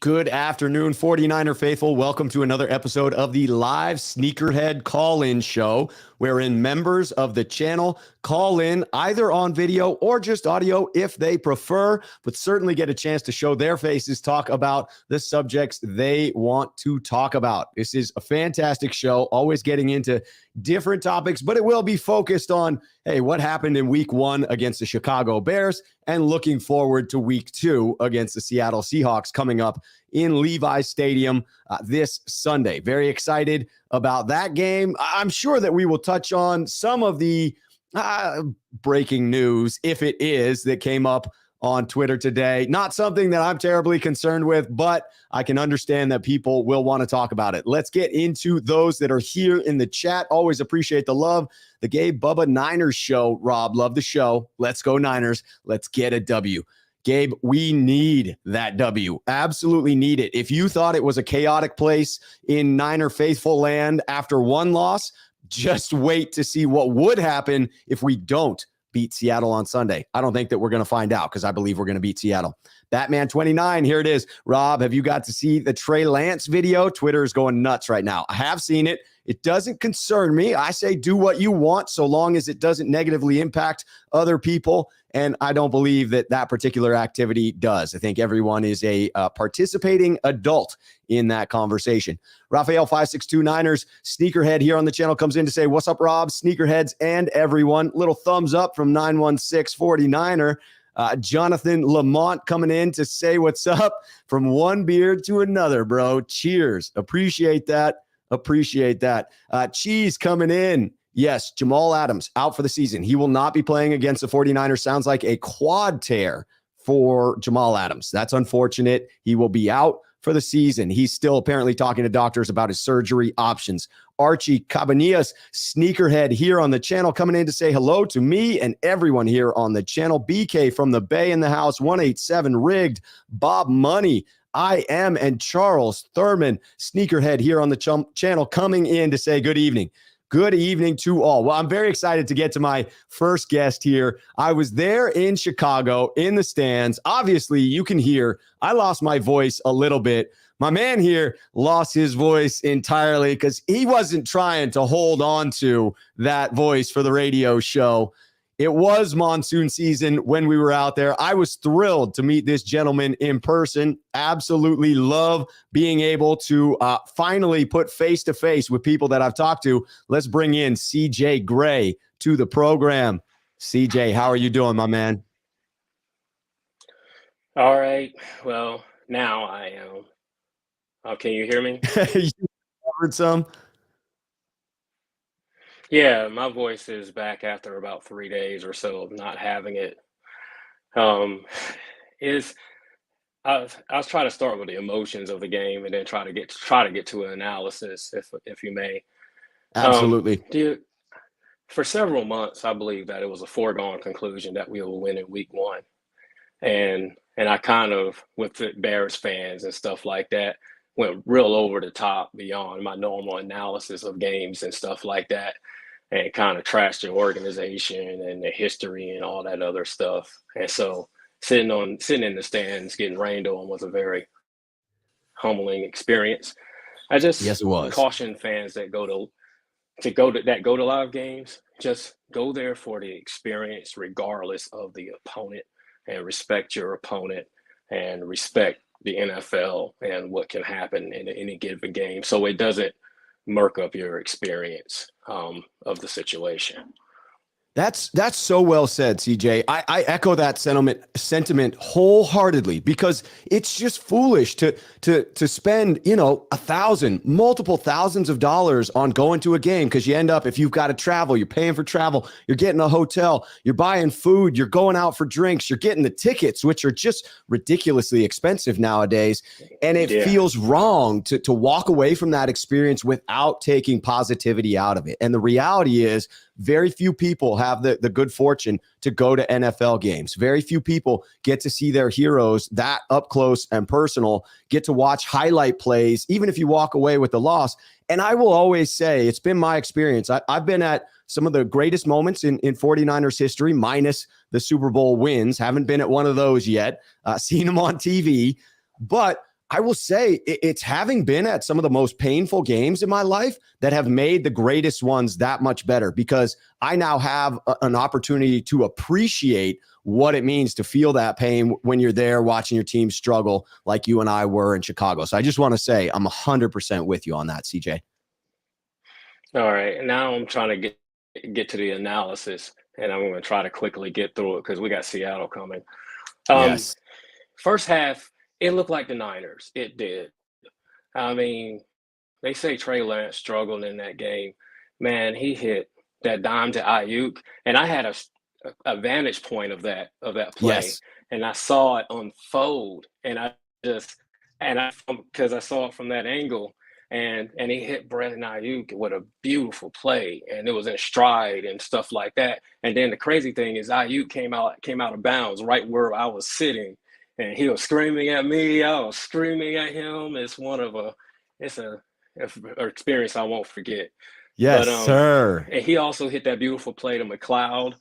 Good afternoon, 49er faithful. Welcome to another episode of the live Sneakerhead call-in show, wherein members of the channel call in either on video or just audio if they prefer, but certainly get a chance to show their faces, talk about the subjects they want to talk about. This is a fantastic show, always getting into different topics, but it will be focused on, hey, what happened in week 1 against the Chicago Bears and looking forward to week 2 against the Seattle Seahawks coming up in Levi Stadium this Sunday. Very excited about that game. I'm sure that we will touch on some of the breaking news, if it is, that came up on Twitter today. Not something that I'm terribly concerned with, but I can understand that people will want to talk about it. Let's get into those that are here in the chat. Always appreciate the love. The Gabe Bubba Niners show. Rob, love the show. Let's go Niners. Let's get a W. Gabe, we need that W. Absolutely need it. If you thought it was a chaotic place in Niner faithful land after one loss, just wait to see what would happen if we don't beat Seattle on Sunday. I don't think that we're going to find out because I believe we're going to beat Seattle. Batman 29, here it is. Rob, have you got to see the Trey Lance video? Twitter is going nuts right now. I have seen it. It doesn't concern me. I say do what you want so long as it doesn't negatively impact other people. And I don't believe that that particular activity does. I think everyone is a participating adult in that conversation. Raphael 562 Niners Sneakerhead here on the channel comes in to say, what's up, Rob? Sneakerheads and everyone. Little thumbs up from 916 49er. Jonathan Lamont coming in to say what's up from one beard to another, bro. Cheers. Appreciate that. Appreciate that. Cheese coming in. Yes, Jamal Adams out for the season. He will not be playing against the 49ers. Sounds like a quad tear for Jamal Adams. That's unfortunate. He will be out for the season. He's still apparently talking to doctors about his surgery options. Archie Cabanillas, Sneakerhead here on the channel, coming in to say hello to me and everyone here on the channel. BK from the Bay in the house, 187 Rigged, Bob Money, I am, and Charles Thurman, Sneakerhead here on the channel, coming in to say good evening. Good evening to all. Well, I'm very excited to get to my first guest here. I was there in Chicago in the stands. Obviously, you can hear I lost my voice a little bit. My man here lost his voice entirely because he wasn't trying to hold on to that voice for the radio show. It was monsoon season when we were out there. I was thrilled to meet this gentleman in person. Absolutely love being able to finally put face to face with people that I've talked to. Let's bring in CJ Gray to the program. CJ, how are you doing, my man? All right. Well, now I am. Can you hear me? You covered some? Yeah, my voice is back after about 3 days or so of not having it. Is I was trying to start with the emotions of the game and then try to get to an analysis, if you may. Absolutely. For several months, I believe that it was a foregone conclusion that we will win in week 1, and I kind of, with the Bears fans and stuff like that, went real over the top beyond my normal analysis of games and stuff like that, and kind of trashed the organization and the history and all that other stuff. And so sitting in the stands getting rained on was a very humbling experience. I just Yes, it was. caution fans that go to live games, just go there for the experience regardless of the opponent, and respect your opponent and respect the NFL and what can happen in any given game, so it doesn't murk up your experience of the situation. That's so well said, CJ. I echo that sentiment wholeheartedly, because it's just foolish to spend, multiple thousands of dollars on going to a game, because you end up, if you've got to travel, you're paying for travel, you're getting a hotel, you're buying food, you're going out for drinks, you're getting the tickets, which are just ridiculously expensive nowadays. And it feels wrong to walk away from that experience without taking positivity out of it. And the reality is, very few people have the good fortune to go to NFL games. Very few people get to see their heroes that up close and personal, get to watch highlight plays, even if you walk away with the loss. And I will always say, it's been my experience. I've been at some of the greatest moments in 49ers history, minus the Super Bowl wins. Haven't been at one of those yet. Seen them on TV. But I will say it's having been at some of the most painful games in my life that have made the greatest ones that much better, because I now have an opportunity to appreciate what it means to feel that pain when you're there watching your team struggle like you and I were in Chicago. So I just want to say I'm 100% with you on that, CJ. All right. Now I'm trying to get to the analysis, and I'm going to try to quickly get through it because we got Seattle coming. Yes. First half, it looked like the Niners. It did. I mean, they say Trey Lance struggled in that game. Man, he hit that dime to Ayuk, and I had a vantage point of that play, Yes. and I saw it unfold, and because I saw it from that angle, and he hit Brandon Ayuk with a beautiful play, and it was in stride and stuff like that. And then the crazy thing is Ayuk came out of bounds right where I was sitting, and he was screaming at me. I was screaming at him. It's an experience I won't forget. Yes, But sir. and he also hit that beautiful play to McLeod.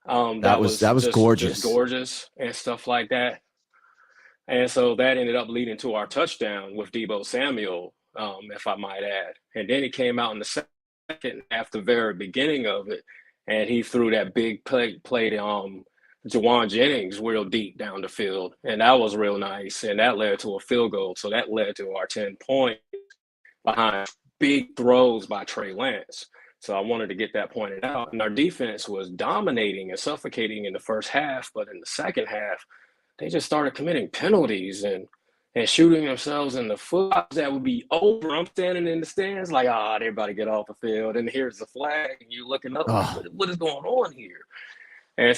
That was gorgeous. just gorgeous and stuff like that. And so that ended up leading to our touchdown with Deebo Samuel, if I might add. And then he came out in the second half, the very beginning of it, and he threw that big play to Jawan Jennings real deep down the field. And that was real nice. And that led to a field goal. So that led to our 10 points behind big throws by Trey Lance. So I wanted to get that pointed out. And our defense was dominating and suffocating in the first half, but in the second half, they just started committing penalties and shooting themselves in the foot that would be over. I'm standing in the stands like, everybody get off the field. And here's the flag, and you're looking up, like, what is going on here? And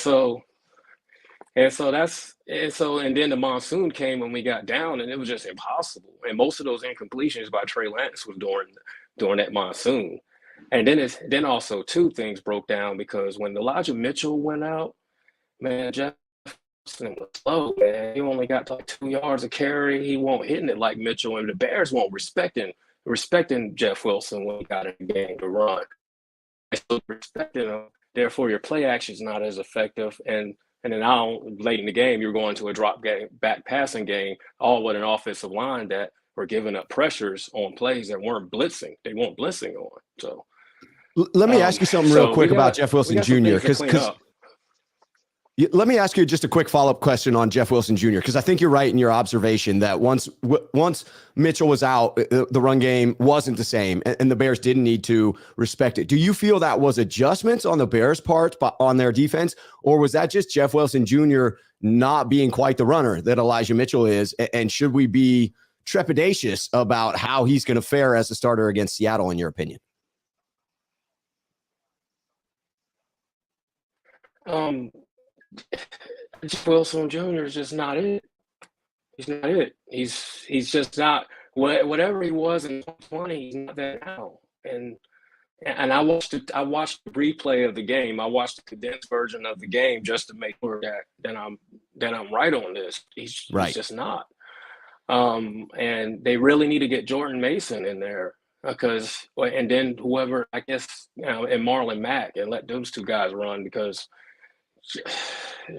then the monsoon came when we got down, and it was just impossible. And most of those incompletions by Trey Lance was during that monsoon. And then also two things broke down, because when Elijah Mitchell went out, man, Jeff Wilson was slow, man. He only got like 2 yards of carry. He won't hitting it like Mitchell, and the Bears won't respecting Jeff Wilson when he got in the game to run. They still respecting him. Therefore, your play action is not as effective. And then now, late in the game, you're going to a drop back passing game, all with an offensive line that were giving up pressures on plays that weren't blitzing. They weren't blitzing on. So let me ask you something real quick about Jeff Wilson Jr. Because let me ask you just a quick follow-up question on Jeff Wilson Jr., because I think you're right in your observation that once Mitchell was out, the run game wasn't the same, and the Bears didn't need to respect it. Do you feel that was adjustments on the Bears' part on their defense, or was that just Jeff Wilson Jr. not being quite the runner that Elijah Mitchell is? And should we be trepidatious about how he's going to fare as a starter against Seattle, in your opinion? Wilson Jr. is just not it. He's not it. He's just not whatever he was in 2020. He's not that now. And I watched the replay of the game. I watched the condensed version of the game just to make sure that I'm right on this. He's just not. And they really need to get Jordan Mason in there, and then whoever, I guess, and Marlon Mack, and let those two guys run, because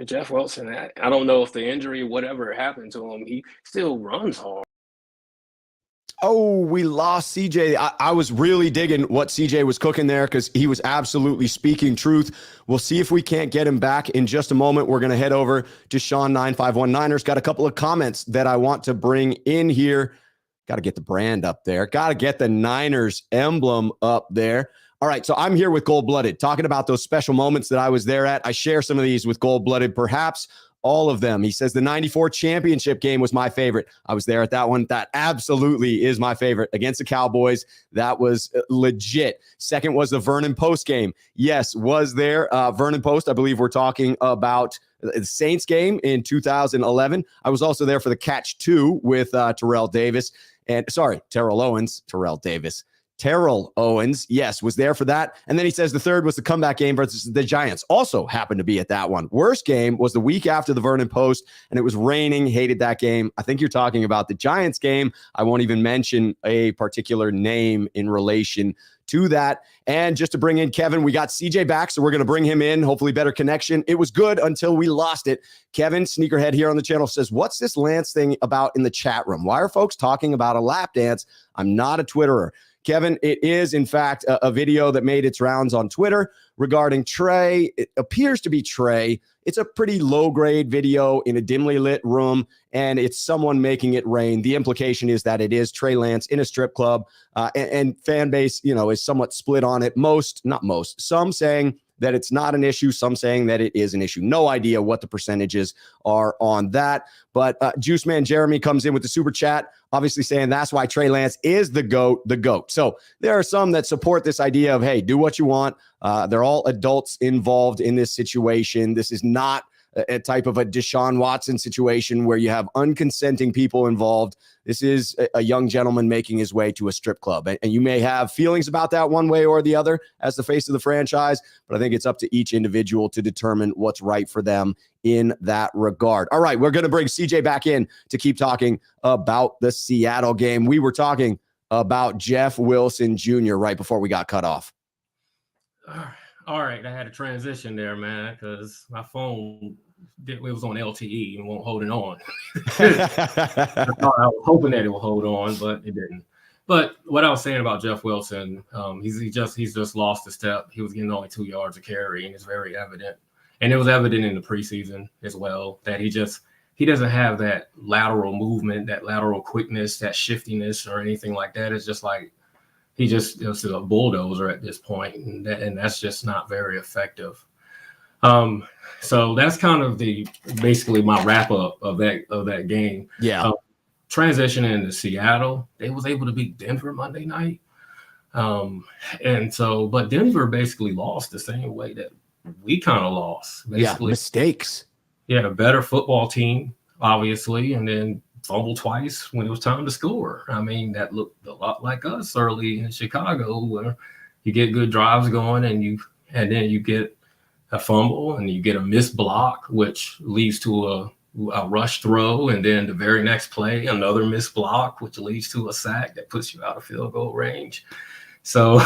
Jeff Wilson, I don't know if the injury, whatever happened to him, he still runs hard. Oh, we lost CJ. I was really digging what CJ was cooking there, because he was absolutely speaking truth. We'll see if we can't get him back in just a moment. We're going to head over to Sean951 Niners. Got a couple of comments that I want to bring in here. Got to get the brand up there. Got to get the Niners emblem up there. All right, so I'm here with Gold Blooded, talking about those special moments that I was there at. I share some of these with Gold Blooded, perhaps all of them. He says the 94 championship game was my favorite. I was there at that one. That absolutely is my favorite. Against the Cowboys, that was legit. Second was the Vernon Post game. Yes, was there. Vernon Post, I believe we're talking about the Saints game in 2011. I was also there for the Catch 2 with Terrell Owens. Terrell Owens, yes, was there for that. And then he says the third was the comeback game versus the Giants. Also happened to be at that one. Worst game was the week after the Vernon Post, and it was raining. Hated that game. I think you're talking about the Giants game. I won't even mention a particular name in relation to that. And just to bring in Kevin, we got CJ back, so we're going to bring him in. Hopefully better connection. It was good until we lost it. Kevin, Sneakerhead here on the channel, says, what's this Lance thing about in the chat room? Why are folks talking about a lap dance? I'm not a Twitterer. Kevin, it is, in fact, a video that made its rounds on Twitter regarding Trey. It appears to be Trey. It's a pretty low-grade video in a dimly lit room, and it's someone making it rain. The implication is that it is Trey Lance in a strip club, and fan base, is somewhat split on it. Some saying that it's not an issue, some saying that it is an issue. No idea what the percentages are on that. But Juice Man Jeremy comes in with the super chat, obviously saying that's why Trey Lance is the GOAT. So there are some that support this idea of, hey, do what you want. They're all adults involved in this situation. This is not a type of a Deshaun Watson situation where you have unconsenting people involved. This is a young gentleman making his way to a strip club. And you may have feelings about that one way or the other as the face of the franchise, but I think it's up to each individual to determine what's right for them in that regard. All right, we're going to bring CJ back in to keep talking about the Seattle game. We were talking about Jeff Wilson Jr. right before we got cut off. All right, I had a transition there, man, because my phone it was on LTE and won't hold it on. I was hoping that it will hold on, but it didn't. But what I was saying about Jeff Wilson, he's just lost a step. He was getting only 2 yards of carry, and it's very evident. And it was evident in the preseason as well that he doesn't have that lateral movement, that lateral quickness, that shiftiness, or anything like that. It's just like he just is a bulldozer at this point, and that's just not very effective. So that's kind of basically my wrap up of that game. Yeah. Transitioning to Seattle, they was able to beat Denver Monday night. But Denver basically lost the same way that we kind of lost. Basically, mistakes. Yeah, a better football team, obviously, and then fumbled twice when it was time to score. I mean, that looked a lot like us early in Chicago, where you get good drives going and then you get a fumble and you get a missed block, which leads to a rush throw, and then the very next play, another missed block, which leads to a sack that puts you out of field goal range. So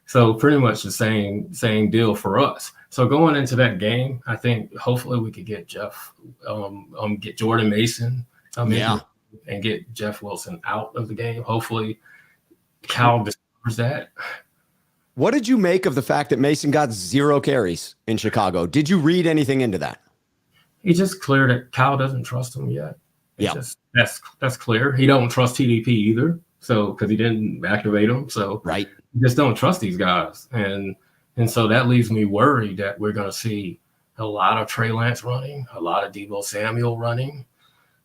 pretty much the same deal for us. So going into that game, I think hopefully we could get get Jordan Mason and get Jeff Wilson out of the game. Hopefully Cal discovers that. What did you make of the fact that Mason got 0 carries in Chicago? Did you read anything into that? It's just clear that Cal doesn't trust him yet. That's clear. He don't trust TDP either. So because he didn't activate him. So right. You just don't trust these guys. And so that leaves me worried that we're going to see a lot of Trey Lance running, a lot of Deebo Samuel running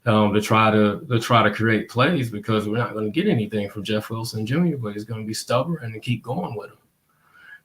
to try to create plays, because we're not going to get anything from Jeff Wilson Jr., but he's going to be stubborn and keep going with him.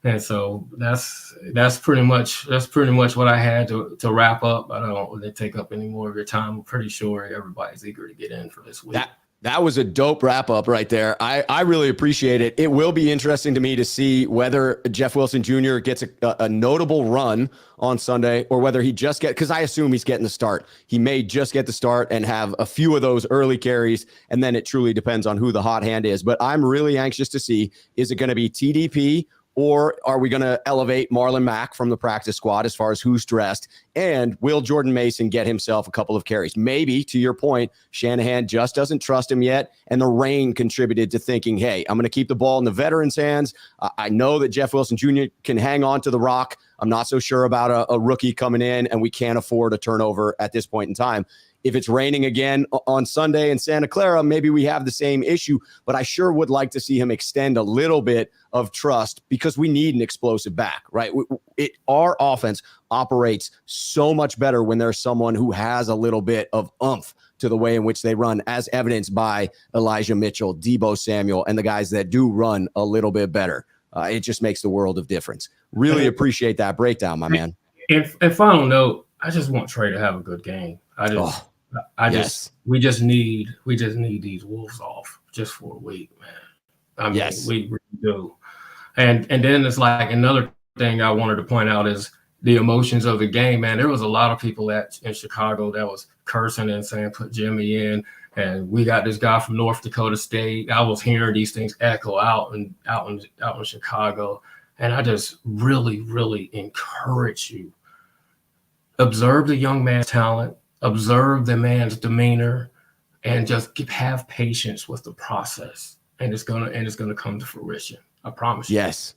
And so that's pretty much what I had to wrap up. I don't want to take up any more of your time. I'm pretty sure everybody's eager to get in for this week. That was a dope wrap up right there. I really appreciate it. It will be interesting to me to see whether Jeff Wilson Jr. gets a notable run on Sunday, or whether he just because I assume he's getting the start. He may just get the start and have a few of those early carries, and then it truly depends on who the hot hand is. But I'm really anxious to see, is it going to be TDP, or are we going to elevate Marlon Mack from the practice squad as far as who's dressed? And will Jordan Mason get himself a couple of carries? Maybe, to your point, Shanahan just doesn't trust him yet, and the rain contributed to thinking, hey, I'm going to keep the ball in the veterans' hands. I know that Jeff Wilson Jr. can hang on to the rock. I'm not so sure about a rookie coming in, and we can't afford a turnover at this point in time. If it's raining again on Sunday in Santa Clara, maybe we have the same issue, but I sure would like to see him extend a little bit of trust, because we need an explosive back, right? Our offense operates so much better when there's someone who has a little bit of oomph to the way in which they run, as evidenced by Elijah Mitchell, Deebo Samuel, and the guys that do run a little bit better. It just makes the world of difference. Really appreciate that breakdown, my man. And final note, I just want Trey to have a good game. We just need these Wolves off just for a week, man. I mean, Yes. we really do. And then it's like another thing I wanted to point out is the emotions of the game, man. There was a lot of people in Chicago that was cursing and saying, put Jimmy in. And we got this guy from North Dakota State. I was hearing these things echo out in Chicago. And I just really, really encourage you. Observe the young man's talent, observe the man's demeanor, and just have patience with the process. And it's gonna come to fruition. I promise you. Yes.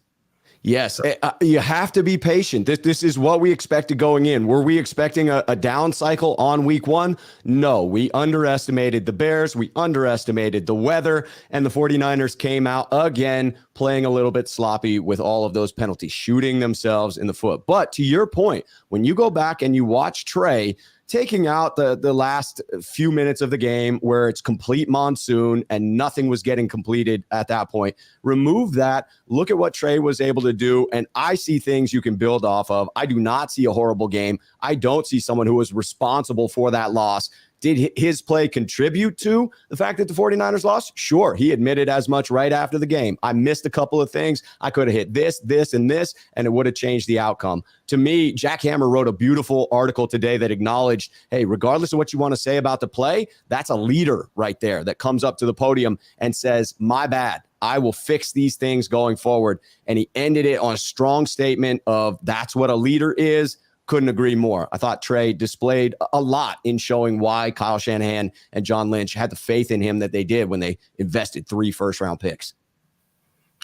Yes, you have to be patient. This is what we expected going in. Were we expecting a down cycle on week 1? No, we underestimated the Bears. We underestimated the weather, and the 49ers came out again playing a little bit sloppy with all of those penalties, shooting themselves in the foot. But to your point, when you go back and you watch Trey, taking out the last few minutes of the game where it's complete monsoon and nothing was getting completed at that point, remove that, look at what Trey was able to do, and I see things you can build off of. I do not see a horrible game. I don't see someone who was responsible for that loss. Did his play contribute to the fact that the 49ers lost? Sure. He admitted as much right after the game. I missed a couple of things. I could have hit this, and this, and it would have changed the outcome. To me, Jack Hammer wrote a beautiful article today that acknowledged, hey, regardless of what you want to say about the play, that's a leader right there that comes up to the podium and says, my bad. I will fix these things going forward. And he ended it on a strong statement of that's what a leader is. Couldn't agree more. I thought Trey displayed a lot in showing why Kyle Shanahan and John Lynch had the faith in him that they did when they invested 3 first-round picks.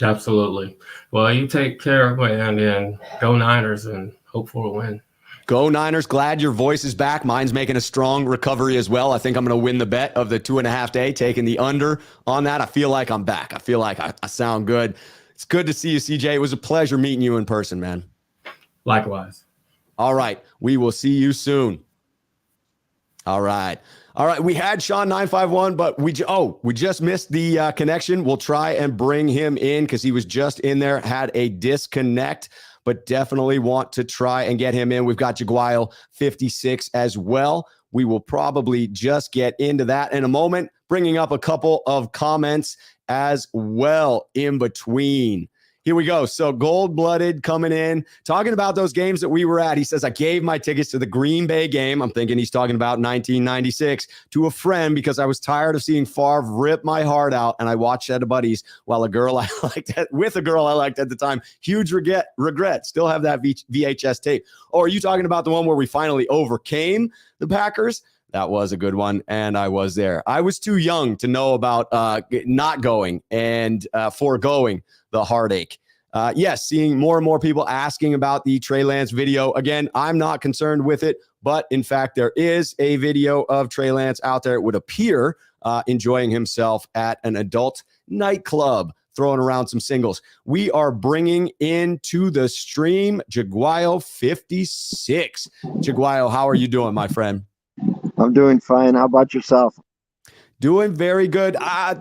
Absolutely. Well, you take care of it, and then go Niners and hope for a win. Go Niners. Glad your voice is back. Mine's making a strong recovery as well. I think I'm going to win the bet of the 2.5 day, taking the under on that. I feel like I'm back. I feel like I sound good. It's good to see you, CJ. It was a pleasure meeting you in person, man. Likewise. All right. We will see you soon. All right. We had Sean 951, but we just missed the connection. We'll try and bring him in because he was just in there, had a disconnect, but definitely want to try and get him in. We've got Jaguile 56 as well. We will probably just get into that in a moment, bringing up a couple of comments as well in between. Here we go. So Gold-Blooded coming in, talking about those games that we were at. He says, I gave my tickets to the Green Bay game. I'm thinking he's talking about 1996 to a friend because I was tired of seeing Favre rip my heart out. And I watched at a buddy's while with a girl I liked at the time. Huge regret. Still have that VHS tape. Or are you talking about the one where we finally overcame the Packers? That was a good one, and I was there. I was too young to know about not going and foregoing the heartache. Yes, seeing more and more people asking about the Trey Lance video. Again, I'm not concerned with it, but in fact, there is a video of Trey Lance out there. It would appear enjoying himself at an adult nightclub, throwing around some singles. We are bringing into the stream Jaguile 56. Jaguile, how are you doing, my friend? I'm doing fine. How about yourself? Doing very good.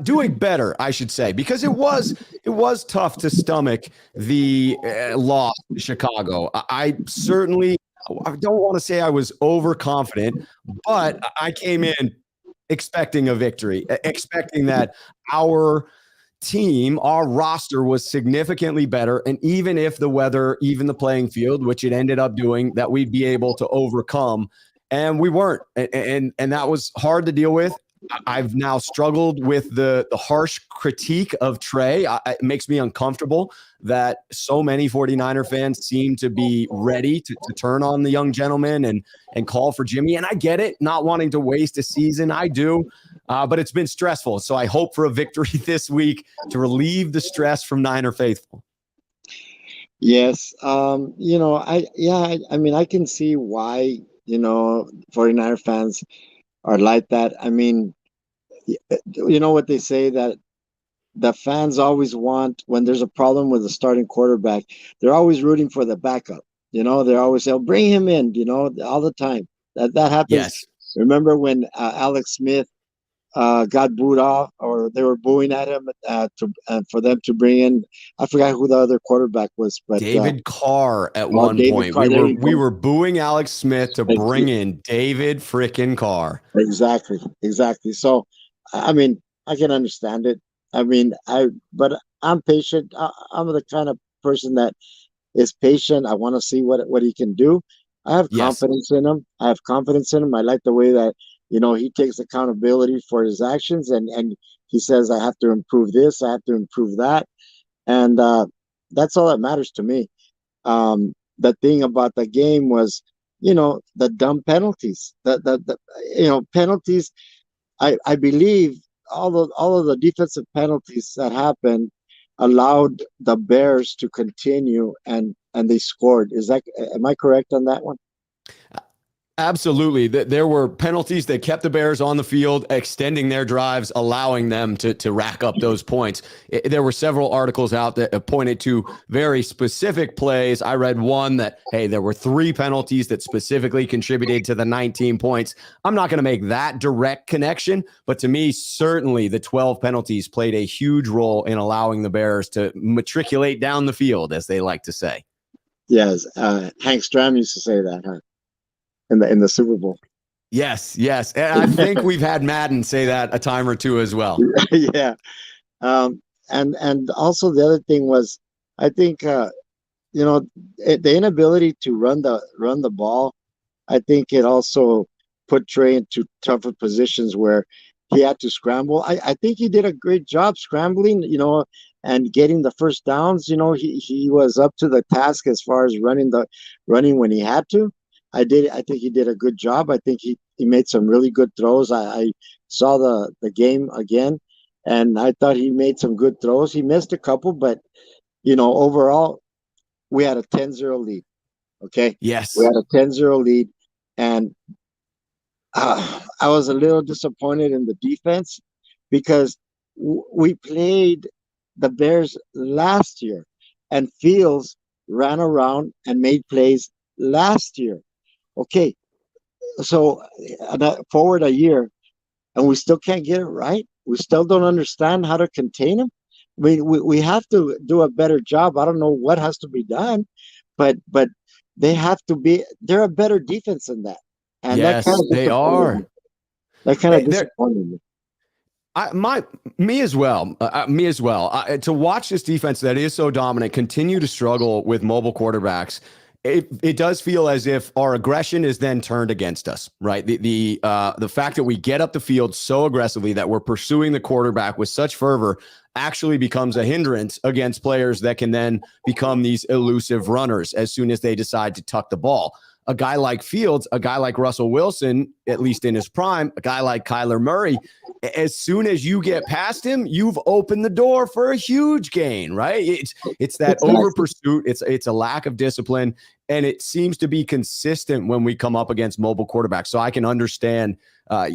Doing better, I should say, because it was tough to stomach the loss to Chicago. I don't want to say I was overconfident, but I came in expecting a victory, expecting that our team, our roster was significantly better. And even if the weather, even the playing field, which it ended up doing, that we'd be able to overcome. And we weren't. And that was hard to deal with. I've now struggled with the harsh critique of Trey. It makes me uncomfortable that so many 49er fans seem to be ready to turn on the young gentleman and call for Jimmy. And I get it, not wanting to waste a season. I do. But it's been stressful. So I hope for a victory this week to relieve the stress from Niner faithful. Yes. I mean, I can see why, 49er fans are like that. I mean, you know what they say, that the fans always want, when there's a problem with the starting quarterback, they're always rooting for the backup. They're always saying, bring him in, all the time. That happens. Yes. Remember when Alex Smith got booed off, or they were booing at him for them to bring in, I forgot who the other quarterback was, but David Carr at one point. Carr, we were booing Alex Smith to bring in David frickin' Carr. Exactly. So, I mean, I can understand it. I mean, but I'm patient. I'm the kind of person that is patient. I want to see what he can do. I have Yes. confidence in him. I have confidence in him. I like the way that, he takes accountability for his actions, and he says, I have to improve this, I have to improve that. And that's all that matters to me. The thing about the game was, the dumb penalties. The penalties. I believe all of the defensive penalties that happened allowed the Bears to continue, and they scored. Am I correct on that one? Absolutely. There were penalties that kept the Bears on the field, extending their drives, allowing them to rack up those points. There were several articles out that pointed to very specific plays. I read one that, hey, there were 3 penalties that specifically contributed to the 19 points. I'm not going to make that direct connection, but to me, certainly the 12 penalties played a huge role in allowing the Bears to matriculate down the field, as they like to say. Yes. Hank Stram used to say that, huh? In the Super Bowl. Yes. And I think we've had Madden say that a time or two as well. Yeah. And also the other thing was, I think the inability to run the ball. I think it also put Trey into tougher positions where he had to scramble. I think he did a great job scrambling, and getting the first downs. He was up to the task as far as running when he had to. I think he did a good job. I think he made some really good throws. I saw the game again, and I thought he made some good throws. He missed a couple, but overall, we had a 10-0 lead. Okay. Yes. We had a 10-0 lead, and I was a little disappointed in the defense because we played the Bears last year, and Fields ran around and made plays last year. Okay, so forward a year, and we still can't get it right. We still don't understand how to contain him. I mean, we have to do a better job. I don't know what has to be done, but they have to be. They're a better defense than that, and yes, they are. That kind of disappointed me. Me as well. To watch this defense that is so dominant continue to struggle with mobile quarterbacks. It does feel as if our aggression is then turned against us, right? The fact that we get up the field so aggressively that we're pursuing the quarterback with such fervor actually becomes a hindrance against players that can then become these elusive runners as soon as they decide to tuck the ball. A guy like Fields, a guy like Russell Wilson, at least in his prime, a guy like Kyler Murray, as soon as you get past him, you've opened the door for a huge gain, right? It's that over pursuit. It's a lack of discipline, and it seems to be consistent when we come up against mobile quarterbacks. So I can understand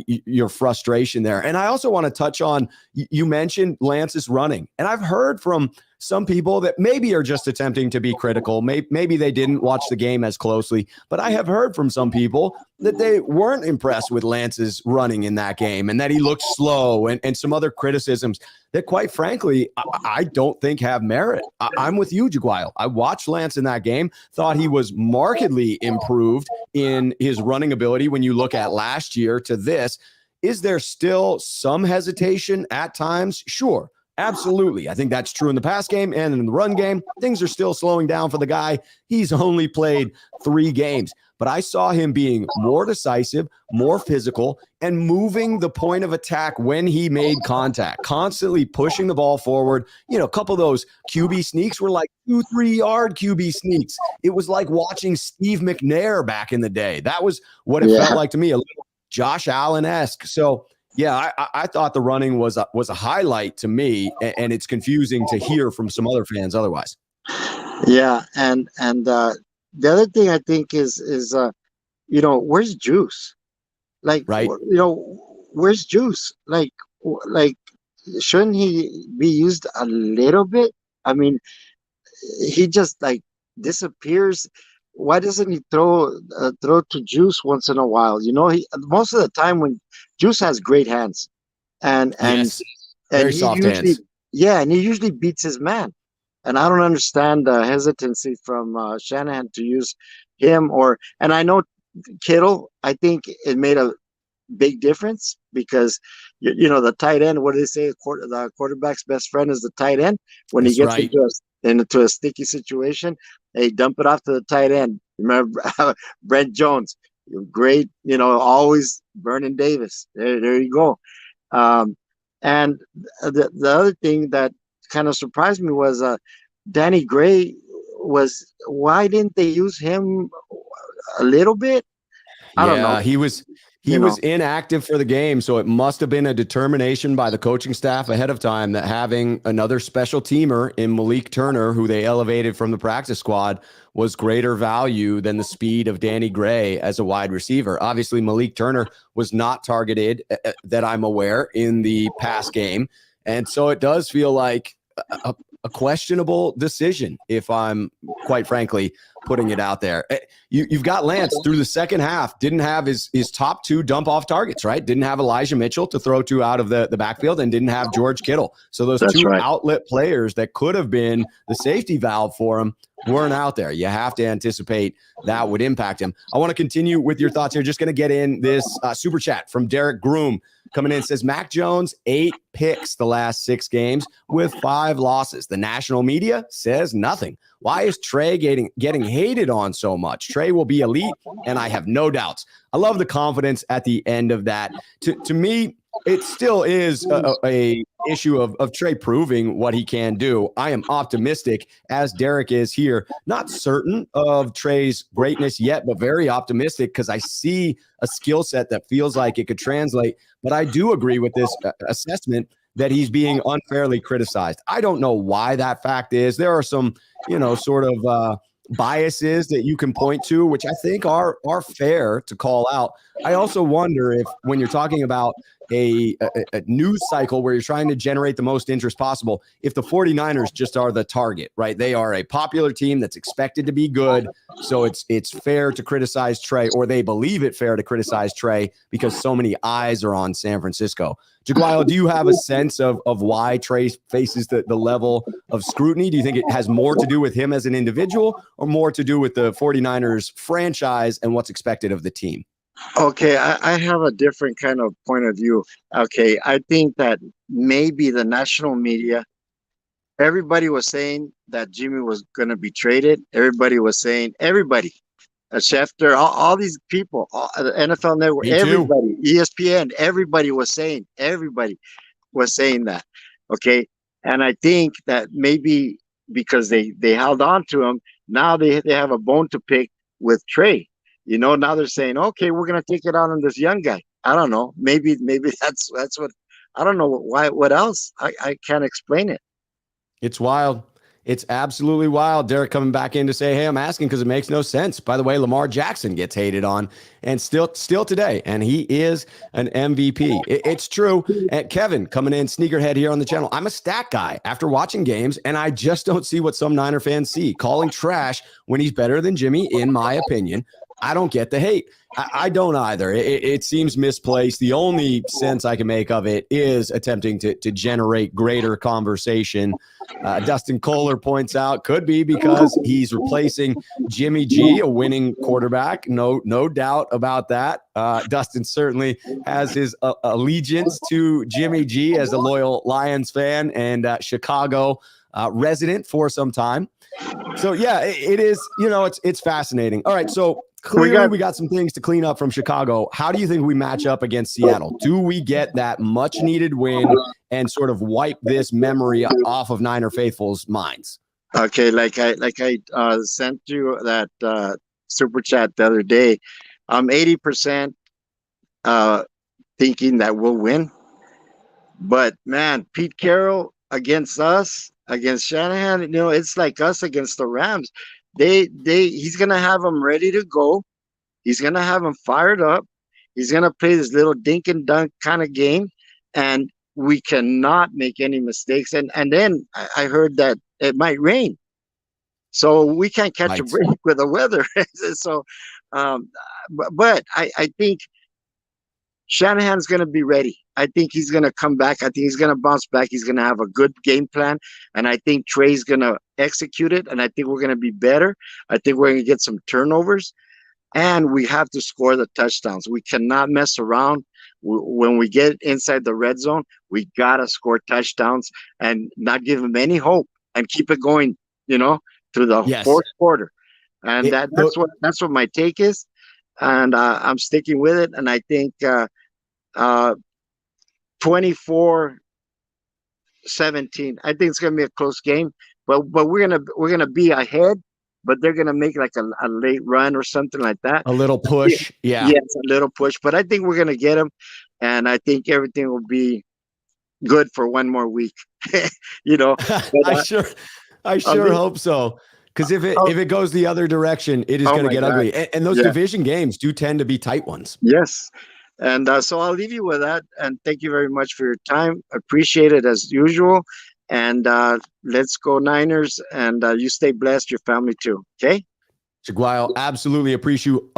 your frustration there. And I also want to touch on, you mentioned Lance's running, and I've heard from some people that maybe are just attempting to be critical. Maybe they didn't watch the game as closely, but I have heard from some people that they weren't impressed with Lance's running in that game and that he looked slow and some other criticisms that, quite frankly, I don't think have merit. I'm with you, Jaguayo. I watched Lance in that game, thought he was markedly improved in his running ability when you look at last year to this. Is there still some hesitation at times? Sure. Absolutely. I think that's true in the pass game and in the run game. Things are still slowing down for the guy. He's only played 3 games, but I saw him being more decisive, more physical, and moving the point of attack when he made contact, constantly pushing the ball forward. A couple of those QB sneaks were like 2-3 yard QB sneaks. It was like watching Steve McNair back in the day. That was what it felt like to me, a little Josh Allen-esque. So, yeah, I thought the running was a highlight to me, and it's confusing to hear from some other fans otherwise. Yeah, and the other thing I think is where's Juice? Like, right? Where's Juice? Like shouldn't he be used a little bit? I mean, he just like disappears. Why doesn't he throw to Juice once in a while? He most of the time when Juice has great hands, and yes, and very he soft usually hands. and he usually beats his man. And I don't understand the hesitancy from Shanahan to use him and I know Kittle. I think it made big difference because the tight end. What do they say? The quarterback's best friend is the tight end. When he That's gets right. into a sticky situation, hey, dump it off to the tight end. Remember Brent Jones, great. Always Vernon Davis. There you go. And the other thing that kind of surprised me was Danny Gray was. Why didn't they use him a little bit? I don't know. Yeah, he was inactive for the game, so it must have been a determination by the coaching staff ahead of time that having another special teamer in Malik Turner, who they elevated from the practice squad, was greater value than the speed of Danny Gray as a wide receiver. Obviously, Malik Turner was not targeted that I'm aware in the pass game, and so it does feel like a questionable decision, if I'm quite frankly putting it out there. You've got Lance through the second half, didn't have his top two dump off targets, right? Didn't have Elijah Mitchell to throw to out of the backfield and didn't have George Kittle. So those That's two right. outlet players that could have been the safety valve for him weren't out there. You have to anticipate that would impact him. I want to continue with your thoughts here. Just going to get in this super chat from Derek Groom coming in. Says Mac Jones 8 picks the last 6 games with 5 losses. The national media says nothing. Why is Trey getting hated on so much? Trey will be elite, and I have no doubts. I love the confidence at the end of that. To me, it still is a issue of Trey proving what he can do. I am optimistic, as Derek is here. Not certain of Trey's greatness yet, but very optimistic because I see a skill set that feels like it could translate. But I do agree with this assessment that he's being unfairly criticized. I don't know why that fact is. There are some, sort of biases that you can point to, which I think are fair to call out. I also wonder if when you're talking about a news cycle where you're trying to generate the most interest possible, if the 49ers just are the target, right? They are a popular team that's expected to be good. So it's fair to criticize Trey, or they believe it fair to criticize Trey because so many eyes are on San Francisco. Jaguayo, do you have a sense of why Trey faces the level of scrutiny? Do you think it has more to do with him as an individual or more to do with the 49ers franchise and what's expected of the team? Okay, I have a different kind of point of view. Okay, I think that maybe the national media, everybody was saying that Jimmy was going to be traded. Everybody, Schefter, all these people, the NFL Network, everybody, ESPN, everybody was saying that. Okay, and I think that maybe because they held on to him, now they have a bone to pick with Trey. Now they're saying, okay, we're gonna take it out on this young guy. I don't know. Maybe that's what. I don't know why. What else? I can't explain it. It's wild. It's absolutely wild. Derek coming back in to say, hey, I'm asking because it makes no sense. By the way, Lamar Jackson gets hated on and still today, and he is an MVP. It's true. And Kevin coming in, Sneakerhead here on the channel. I'm a stat guy after watching games, and I just don't see what some Niner fans see. Calling trash when he's better than Jimmy, in my opinion. I don't get the hate. I don't either. It seems misplaced. The only sense I can make of it is attempting to generate greater conversation. Dustin Kohler points out could be because he's replacing Jimmy G, a winning quarterback. No doubt about that. Dustin certainly has his allegiance to Jimmy G as a loyal Lions fan and Chicago resident for some time. So yeah, it is. It's fascinating. All right, so. Clearly, we got some things to clean up from Chicago. How do you think we match up against Seattle? Do we get that much-needed win and sort of wipe this memory off of Niner faithfuls' minds? Okay, like I sent you that super chat the other day. I'm 80% thinking that we'll win. But man, Pete Carroll against us, against Shanahan, it's like us against the Rams. He's gonna have them ready to go. He's gonna have them fired up. He's gonna play this little dink and dunk kind of game, and we cannot make any mistakes. And then I heard that it might rain, so we can't catch a break with the weather. So, but I think Shanahan's gonna be ready. I think he's going to come back. I think he's going to bounce back. He's going to have a good game plan. And I think Trey's going to execute it. And I think we're going to be better. I think we're going to get some turnovers. And we have to score the touchdowns. We cannot mess around. when we get inside the red zone, we gotta score touchdowns and not give them any hope and keep it going, through the Yes. fourth quarter. And that's what my take is, and I'm sticking with it. And I think 24-17. I think it's gonna be a close game, but we're gonna be ahead, but they're gonna make like a late run or something like that. A little push, yeah. Yes, a little push, but I think we're gonna get them, and I think everything will be good for one more week. But, I sure hope so. Because if it goes the other direction, it is going to get ugly. And those division games do tend to be tight ones. Yes. And so I'll leave you with that. And thank you very much for your time. Appreciate it as usual. And let's go Niners. And you stay blessed, your family too. Okay? Chiguayo, absolutely appreciate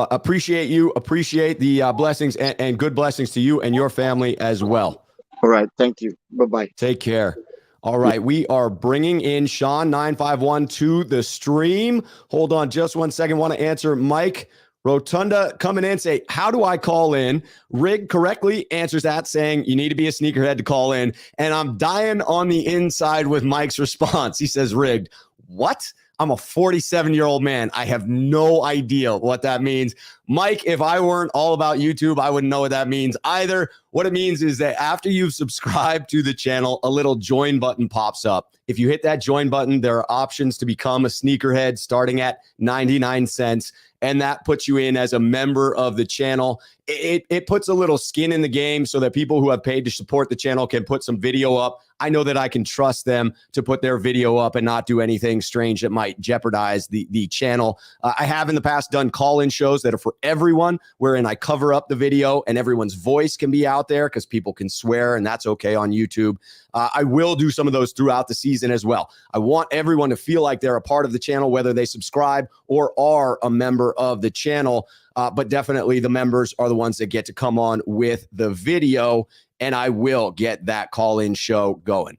the blessings and good blessings to you and your family as well. All right. Thank you. Bye-bye. Take care. All right, we are bringing in Sean951 to the stream. Hold on just 1 second. Want to answer Mike Rotunda coming in, say, how do I call in? Rig correctly answers that, saying you need to be a sneakerhead to call in. And I'm dying on the inside with Mike's response. He says, rigged. What? I'm a 47-year-old man. I have no idea what that means. Mike, if I weren't all about YouTube, I wouldn't know what that means either. What it means is that after you've subscribed to the channel, a little join button pops up. If you hit that join button, there are options to become a sneakerhead starting at 99 cents. And that puts you in as a member of the channel. It puts a little skin in the game so that people who have paid to support the channel can put some video up. I know that I can trust them to put their video up and not do anything strange that might jeopardize the channel. I have in the past done call-in shows that are for everyone, wherein I cover up the video and everyone's voice can be out there because people can swear, and that's okay on YouTube. I will do some of those throughout the season as well. I want everyone to feel like they're a part of the channel, whether they subscribe or are a member of the channel. But definitely the members are the ones that get to come on with the video, and I will get that call-in show going.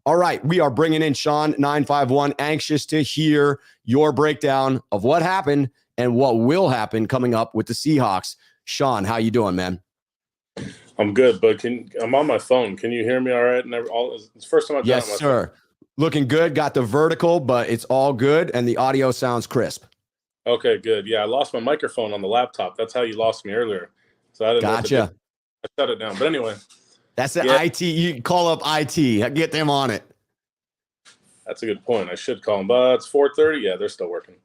All right, we are bringing in Sean951, anxious to hear your breakdown of what happened and what will happen coming up with the Seahawks. Sean, how you doing, man? I'm good, but I'm on my phone. Can you hear me all right? It's the first time I've done it. Yes, sir. Looking good. Got the vertical, but it's all good, and the audio sounds crisp. Okay, good. Yeah, I lost my microphone on the laptop. That's how you lost me earlier. So I didn't Gotcha. I shut it down. But anyway. That's the IT. You can call up IT. Get them on it. That's a good point. I should call them. But it's 4:30. Yeah, they're still working.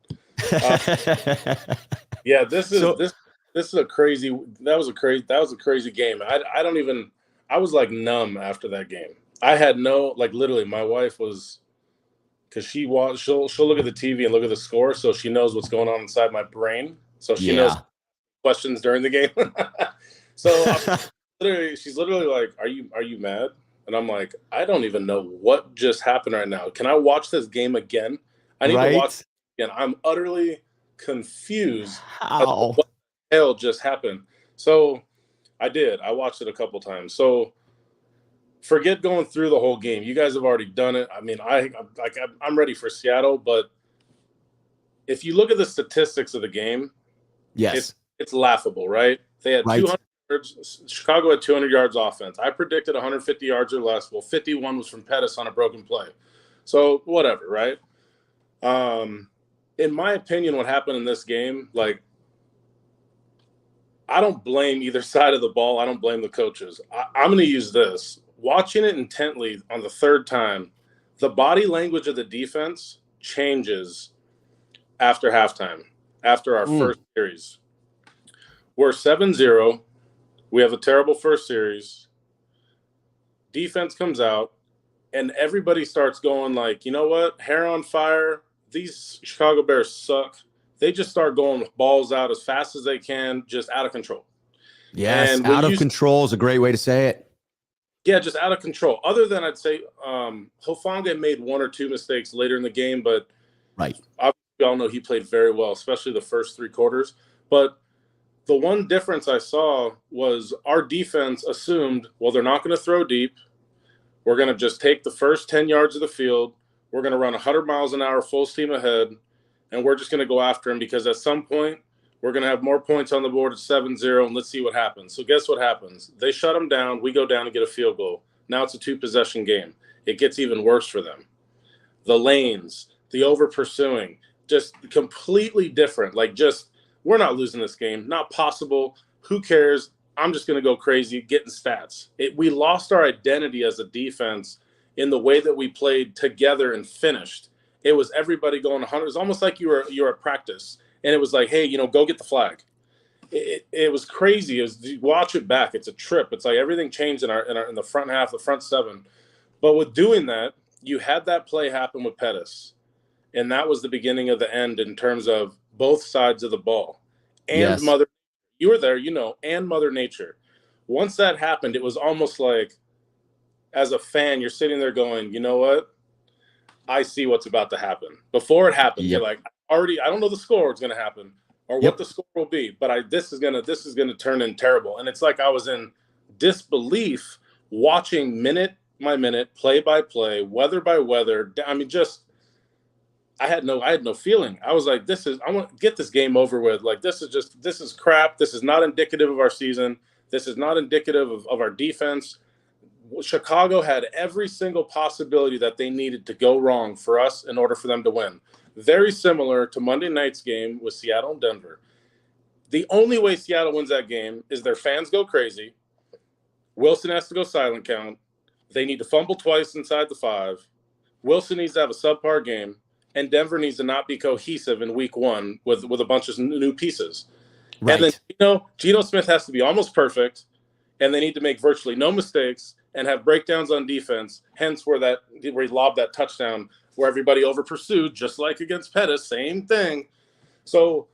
Yeah, this is a crazy. That was a crazy game. I was like numb after that game. I had literally my wife was, because she'll look at the TV and look at the score, so she knows what's going on inside my brain. So she knows questions during the game. So she's literally like, "Are you mad?" And I'm like, "I don't even know what just happened right now. Can I watch this game again? I need to watch it again. I'm utterly confused. How? What the hell just happened?" So I did. I watched it a couple times. So forget going through the whole game. You guys have already done it. I mean, I'm ready for Seattle, but if you look at the statistics of the game, yes, it's laughable, right? They had 200 yards. Chicago had 200 yards offense. I predicted 150 yards or less. Well, 51 was from Pettis on a broken play. So whatever, right? In my opinion, what happened in this game, I don't blame either side of the ball. I don't blame the coaches. I'm going to use this. Watching it intently on the third time, the body language of the defense changes after halftime, after our first series. We're 7-0. We have a terrible first series. Defense comes out, and everybody starts going like, you know what? Hair on fire. These Chicago Bears suck. They just start going balls out as fast as they can, just out of control. Yes, out of control is a great way to say it. Yeah, just out of control. Other than I'd say Hufanga made one or two mistakes later in the game, but obviously we all know he played very well, especially the first three quarters. But the one difference I saw was our defense assumed, well, they're not going to throw deep. We're going to just take the first 10 yards of the field. We're going to run 100 miles an hour full steam ahead, and we're just going to go after him because at some point We're going to have more points on the board at 7-0, and let's see what happens. So guess what happens? They shut them down. We go down and get a field goal. Now it's a 2-possession game. It gets even worse for them. The lanes, the over-pursuing, just completely different. Like, just, we're not losing this game. Not possible. Who cares? I'm just going to go crazy getting stats. We lost our identity as a defense in the way that we played together and finished. It was everybody going 100. It was almost like you were at practice, and it was like, hey, go get the flag. It was crazy. You watch it back. It's a trip. It's like everything changed in the front half, the front seven. But with doing that, you had that play happen with Pettis, and that was the beginning of the end in terms of both sides of the ball. And yes. You were there, and Mother Nature. Once that happened, it was almost like, as a fan, you're sitting there going, you know what? I see what's about to happen. Before it happens, You're like, I don't know the score what's going to happen or what the score will be, but this is gonna turn in terrible. And it's like I was in disbelief watching minute by minute, play by play, weather by weather. I mean, I had no feeling. I was like, I want to get this game over with. Like, this is crap. This is not indicative of our season. This is not indicative of our defense. Chicago had every single possibility that they needed to go wrong for us in order for them to win. Very similar to Monday night's game with Seattle and Denver. The only way Seattle wins that game is their fans go crazy. Wilson has to go silent count. They need to fumble twice inside the 5. Wilson needs to have a subpar game. And Denver needs to not be cohesive in week 1 with a bunch of new pieces. Right. And then Geno Smith has to be almost perfect, and they need to make virtually no mistakes and have breakdowns on defense, hence where he lobbed that touchdown where everybody over pursued, just like against Pettis, same thing. So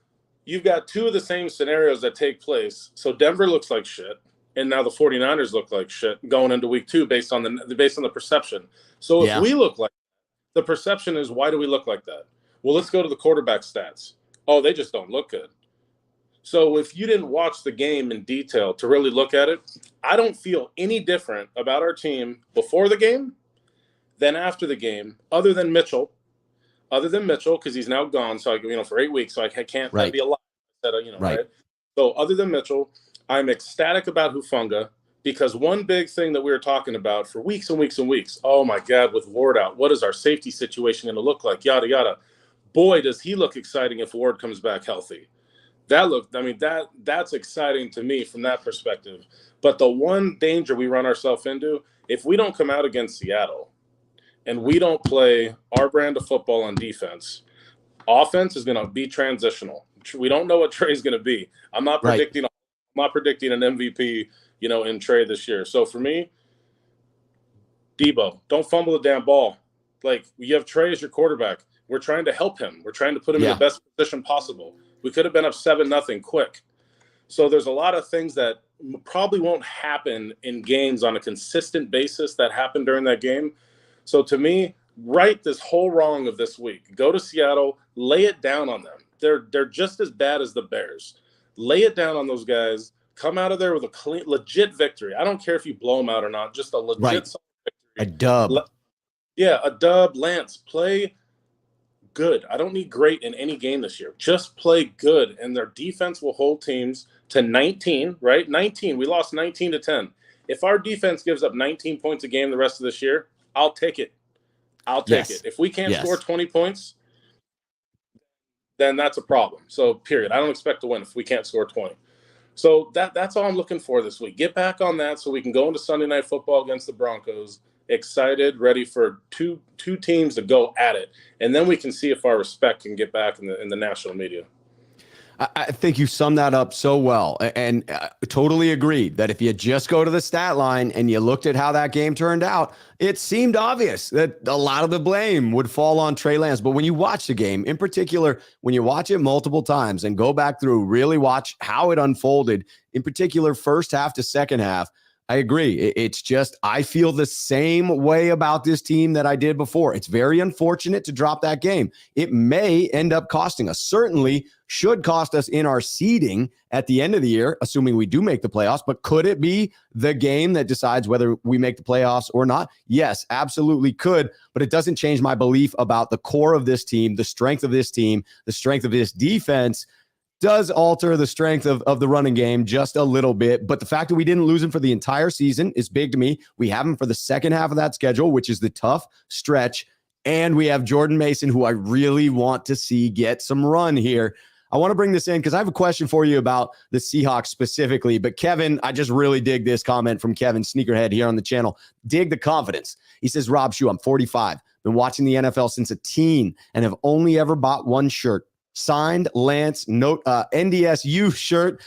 you've got 2 of the same scenarios that take place. So Denver looks like shit, and now the 49ers look like shit going into week 2 based on the perception. So if we look like, the perception is, why do we look like that? Well, let's go to the quarterback stats. Oh, they just don't look good. So if you didn't watch the game in detail to really look at it, I don't feel any different about our team before the game than after the game, other than Mitchell, because he's now gone. So for 8 weeks, so I can't be alive. Right. So other than Mitchell, I'm ecstatic about Hufanga. Because one big thing that we were talking about for weeks and weeks and weeks, oh my God, with Ward out, what is our safety situation going to look like? Yada, yada. Boy, does he look exciting if Ward comes back healthy. That's exciting to me from that perspective. But the one danger we run ourselves into, if we don't come out against Seattle and we don't play our brand of football on defense, offense is going to be transitional. We don't know what Trey's going to be. I'm not predicting an MVP, in Trey this year. So for me, Debo, don't fumble the damn ball. Like, you have Trey as your quarterback. We're trying to help him. We're trying to put him in the best position possible. We could have been up 7-0 quick. So there's a lot of things that probably won't happen in games on a consistent basis that happened during that game. So to me, right this whole wrong of this week. Go to Seattle, lay it down on them. They're just as bad as the Bears. Lay it down on those guys. Come out of there with a clean, legit victory. I don't care if you blow them out or not. Just a legit victory. A dub. A dub. Lance, play good. I don't need great in any game this year. Just play good, and their defense will hold teams to 19, right? 19. We lost 19-10. If our defense gives up 19 points a game the rest of this year, I'll take it. I'll take it. If we can't score 20 points, then that's a problem. So, period. I don't expect to win if we can't score 20. So that's all I'm looking for this week. Get back on that so we can go into Sunday Night Football against the Broncos, excited, ready for two teams to go at it. And then we can see if our respect can get back in the national media. I think you summed that up so well, and totally agreed that if you just go to the stat line and you looked at how that game turned out, it seemed obvious that a lot of the blame would fall on Trey Lance. But when you watch the game, in particular, when you watch it multiple times and go back through, really watch how it unfolded, in particular, first half to second half, I agree. It's just, I feel the same way about this team that I did before. It's very unfortunate to drop that game. It may end up costing us, certainly should cost us in our seeding at the end of the year, assuming we do make the playoffs. But could it be the game that decides whether we make the playoffs or not? Yes, absolutely could. But it doesn't change my belief about the core of this team, the strength of this team, the strength of this defense. does alter the strength of the running game just a little bit. But the fact that we didn't lose him for the entire season is big to me. We have him for the second half of that schedule, which is the tough stretch. And we have Jordan Mason, who I really want to see get some run here. I want to bring this in because I have a question for you about the Seahawks specifically. But Kevin, I just really dig this comment from Kevin, Sneakerhead, here on the channel. Dig the confidence. He says, Rob Schuh, I'm 45. Been watching the NFL since a teen and have only ever bought one shirt. Signed Lance NDSU shirt,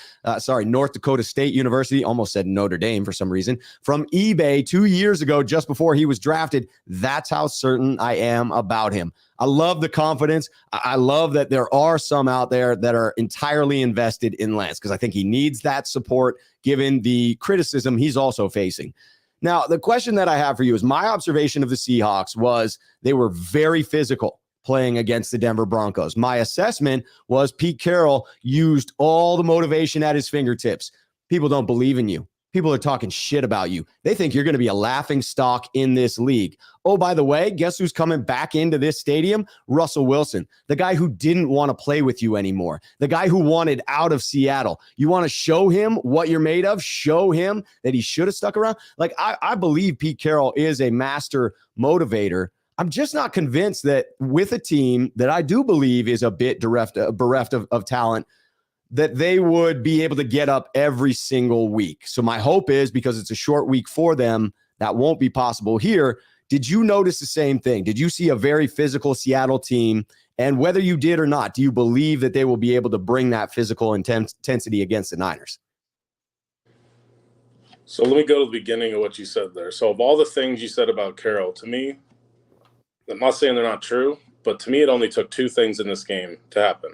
North Dakota State University, almost said Notre Dame for some reason, from eBay 2 years ago, just before he was drafted. That's how certain I am about him. I love the confidence. I love that there are some out there that are entirely invested in Lance because I think he needs that support given the criticism he's also facing. Now, the question that I have for you is my observation of the Seahawks was they were very physical playing against the Denver Broncos. My assessment was Pete Carroll used all the motivation at his fingertips. People don't believe in you. People are talking shit about you. They think you're going to be a laughing stock in this league. Oh, by the way, guess who's coming back into this stadium? Russell Wilson, the guy who didn't want to play with you anymore, the guy who wanted out of Seattle. You want to show him what you're made of, show him that he should have stuck around. Like, I believe Pete Carroll is a master motivator. I'm just not convinced that with a team that I do believe is a bit bereft of talent, that they would be able to get up every single week. So my hope is, because it's a short week for them, that won't be possible here. Did you notice the same thing? Did you see a very physical Seattle team? And whether you did or not, do you believe that they will be able to bring that physical intensity against the Niners? So let me go to the beginning of what you said there. So of all the things you said about Carroll, to me, I'm not saying they're not true, but to me, it only took two things in this game to happen.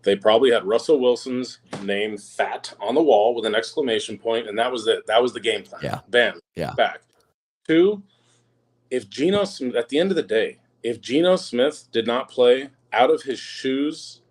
They probably had Russell Wilson's name fat on the wall with an exclamation point, and that was it. That was the game plan. Yeah. Bam. Yeah. Back. Two, if Geno Smith, at the end of the day, if Geno Smith did not play out of his shoes,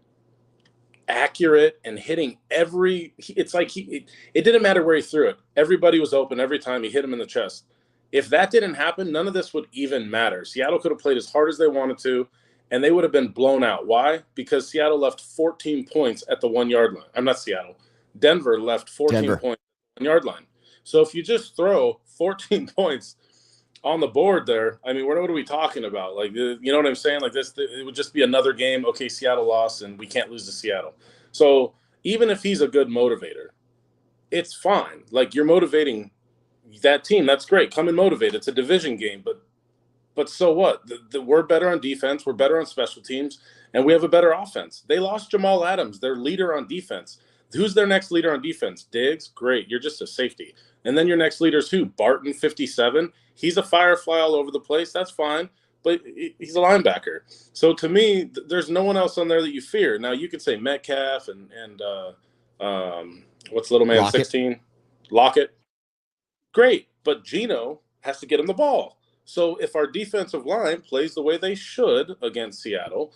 accurate and hitting it's like it didn't matter where he threw it. Everybody was open every time he hit him in the chest. If that didn't happen, none of this would even matter. Seattle could have played as hard as they wanted to, and they would have been blown out. Why? Because Seattle left 14 points at the 1 yard line. I'm not Seattle. Denver left 14 points at the 1 yard line. So if you just throw 14 points on the board there, I mean, what are we talking about? Like, you know what I'm saying? Like this, it would just be another game. Okay, Seattle lost, and we can't lose to Seattle. So even if he's a good motivator, it's fine. Like, you're motivating that team. That's great. Come and motivate. It's a division game, but so what? We're better on defense. We're better on special teams, and we have a better offense. They lost Jamal Adams, their leader on defense. Who's their next leader on defense? Diggs? Great. You're just a safety. And then your next leader is who? Barton, 57. He's a firefly all over the place. That's fine, but he's a linebacker. So to me, there's no one else on there that you fear. Now, you could say Metcalf and what's little man, Lockett. 16? Lockett. Great, but Geno has to get him the ball. So if our defensive line plays the way they should against Seattle,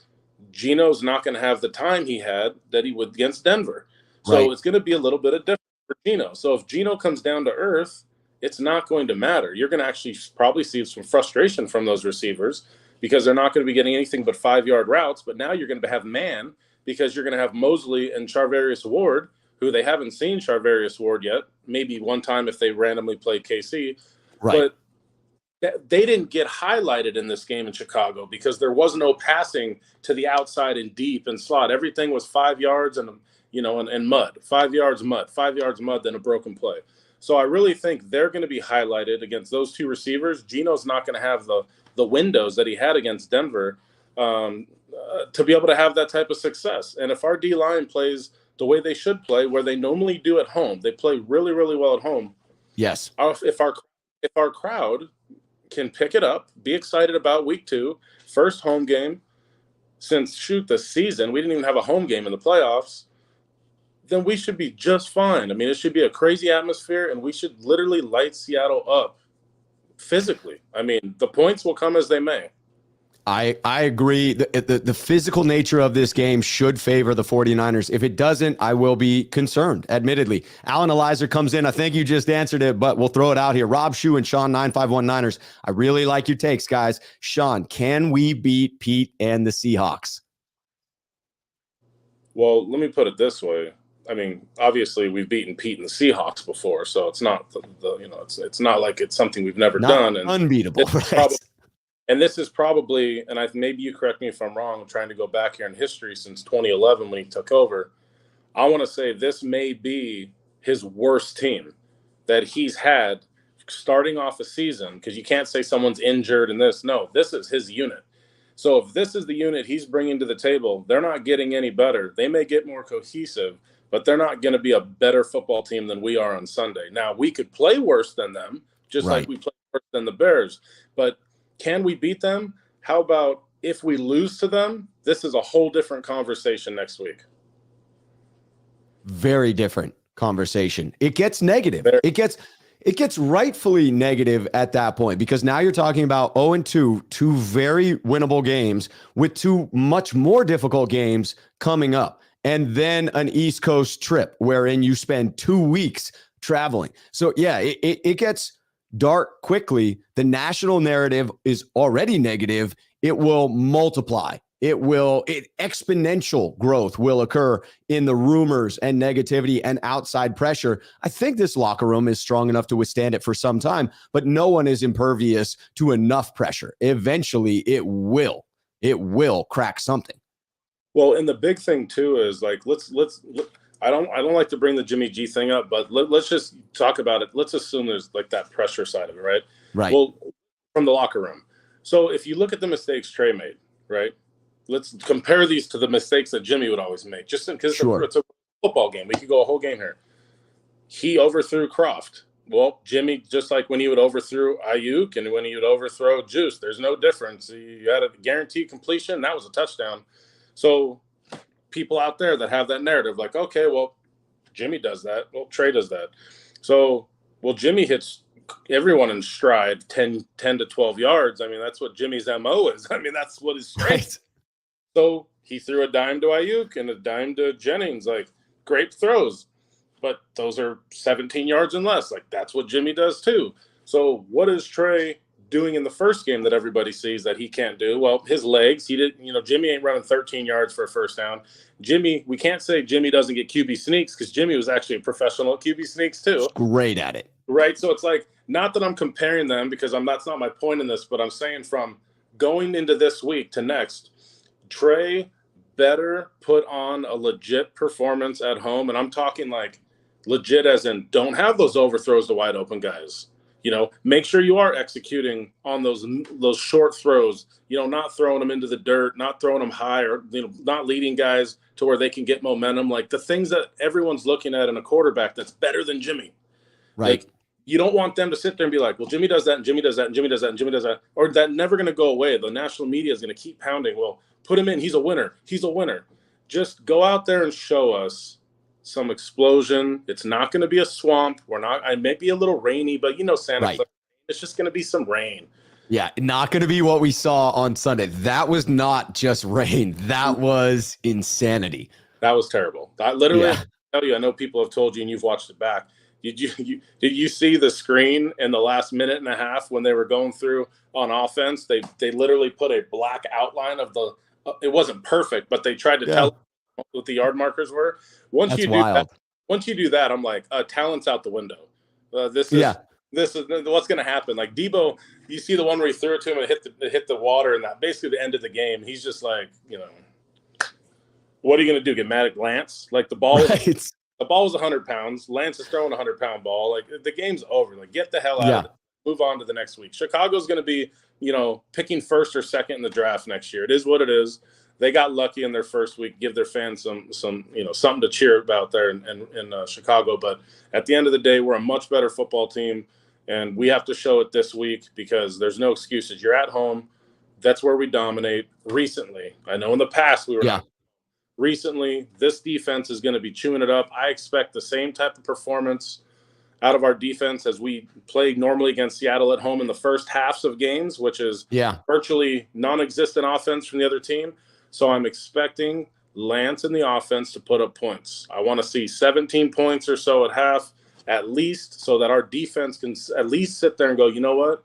Geno's not going to have the time he had that he would against Denver. So It's going to be a little bit of difference for Geno. So if Geno comes down to earth, it's not going to matter. You're going to actually probably see some frustration from those receivers because they're not going to be getting anything but 5-yard routes. But now you're going to have man because you're going to have Mosley and Charvarius Ward, who they haven't seen Charvarius Ward yet, maybe one time if they randomly played KC. Right. But they didn't get highlighted in this game in Chicago because there was no passing to the outside and deep and slot. Everything was 5 yards and mud. 5 yards mud, 5 yards mud, then a broken play. So I really think they're going to be highlighted against those two receivers. Geno's not going to have the windows that he had against Denver to be able to have that type of success. And if our D-line plays the way they should play, where they normally do at home, they play really, really well at home. Yes. If our crowd can pick it up, be excited about week 2, first home game since the season. We didn't even have a home game in the playoffs. Then we should be just fine. I mean, it should be a crazy atmosphere, and we should literally light Seattle up physically. I mean, the points will come as they may. I agree. The physical nature of this game should favor the 49ers. If it doesn't, I will be concerned, admittedly. Alan Elizer comes in. I think you just answered it, but we'll throw it out here. Rob Schuh and Sean 9519ers. I really like your takes, guys. Sean, can we beat Pete and the Seahawks? Well, let me put it this way. I mean, obviously we've beaten Pete and the Seahawks before, so it's not it's not like it's something we've never Not done. And unbeatable, right? this is probably, and maybe you correct me if I'm wrong, I'm trying to go back here in history since 2011 when he took over. I want to say this may be his worst team that he's had starting off a season, because you can't say someone's injured and this. No, this is his unit. So if this is the unit he's bringing to the table, they're not getting any better. They may get more cohesive, but they're not going to be a better football team than we are on Sunday. Now, we could play worse than them, just like we play worse than the Bears. But can we beat them? How about if we lose to them? This is a whole different conversation next week. Very different conversation. It gets negative. It gets rightfully negative at that point, because now you're talking about 0-2, two very winnable games with two much more difficult games coming up, and then an East Coast trip wherein you spend 2 weeks traveling. So yeah, it gets dark quickly. The national narrative is already negative. It will multiply. Exponential growth will occur in the rumors and negativity and outside pressure. I think this locker room is strong enough to withstand it for some time, but no one is impervious to enough pressure. Eventually it will crack something. Well, and the big thing too is like, I don't like to bring the Jimmy G thing up, but let's just talk about it. Let's assume there's like that pressure side of it, right? Right. Well, from the locker room. So if you look at the mistakes Trey made, right? Let's compare these to the mistakes that Jimmy would always make, just because it's a football game. We could go a whole game here. He overthrew Croft. Well, Jimmy, just like when he would overthrow Ayuk and when he would overthrow Juice, there's no difference. You had a guaranteed completion. That was a touchdown. So people out there that have that narrative, like, okay, well, Jimmy does that. Well, Trey does that. So, well, Jimmy hits everyone in stride 10 to 12 yards. I mean, that's what Jimmy's MO is. I mean, that's what his strength. Right. So he threw a dime to Ayuk and a dime to Jennings, like great throws, but those are 17 yards and less. Like that's what Jimmy does too. So what is Trey doing in the first game that everybody sees that he can't do? Well, his legs, Jimmy ain't running 13 yards for a first down. Jimmy, we can't say Jimmy doesn't get QB sneaks, because Jimmy was actually a professional at QB sneaks too. He's great at it. Right. So it's like, not that I'm comparing them, because that's not my point in this, but I'm saying from going into this week to next, Trey better put on a legit performance at home. And I'm talking like legit as in don't have those overthrows to wide open guys. Make sure you are executing on those short throws, not throwing them into the dirt, not throwing them high, or, not leading guys to where they can get momentum. Like the things that everyone's looking at in a quarterback that's better than Jimmy. Right. Like, you don't want them to sit there and be like, well, Jimmy does that, and Jimmy does that, and Jimmy does that, and Jimmy does that. Or that never going to go away. The national media is going to keep pounding. Well, put him in. He's a winner. He's a winner. Just go out there and show us some explosion. It's not going to be a swamp. I may be a little rainy, but Santa Clara, it's just going to be some rain. Yeah, not going to be what we saw on Sunday. That was not just rain. That was insanity. That was terrible. I tell you, I know people have told you and you've watched it back. Did you see the screen in the last minute and a half when they were going through on offense? They literally put a black outline of it wasn't perfect, but they tried to tell what the yard markers were. Once you do that, I'm like, talent's out the window. This is what's going to happen. Like Debo, you see the one where he threw it to him and it hit the water, and that basically the end of the game. He's just like, what are you going to do? Get mad at Lance? Like the ball. Right. The ball was 100 pounds. Lance is throwing a 100-pound ball. Like the game's over. Like get the hell out of it. Move on to the next week. Chicago's going to be, picking first or second in the draft next year. It is what it is. They got lucky in their first week. Give their fans some something to cheer about there in Chicago. But at the end of the day, we're a much better football team, and we have to show it this week because there's no excuses. You're at home. That's where we dominate recently. I know in the past we were not. Recently, this defense is going to be chewing it up. I expect the same type of performance out of our defense as we played normally against Seattle at home in the first halves of games, which is virtually non-existent offense from the other team. So I'm expecting Lance and the offense to put up points. I want to see 17 points or so at half, at least, so that our defense can at least sit there and go, you know what?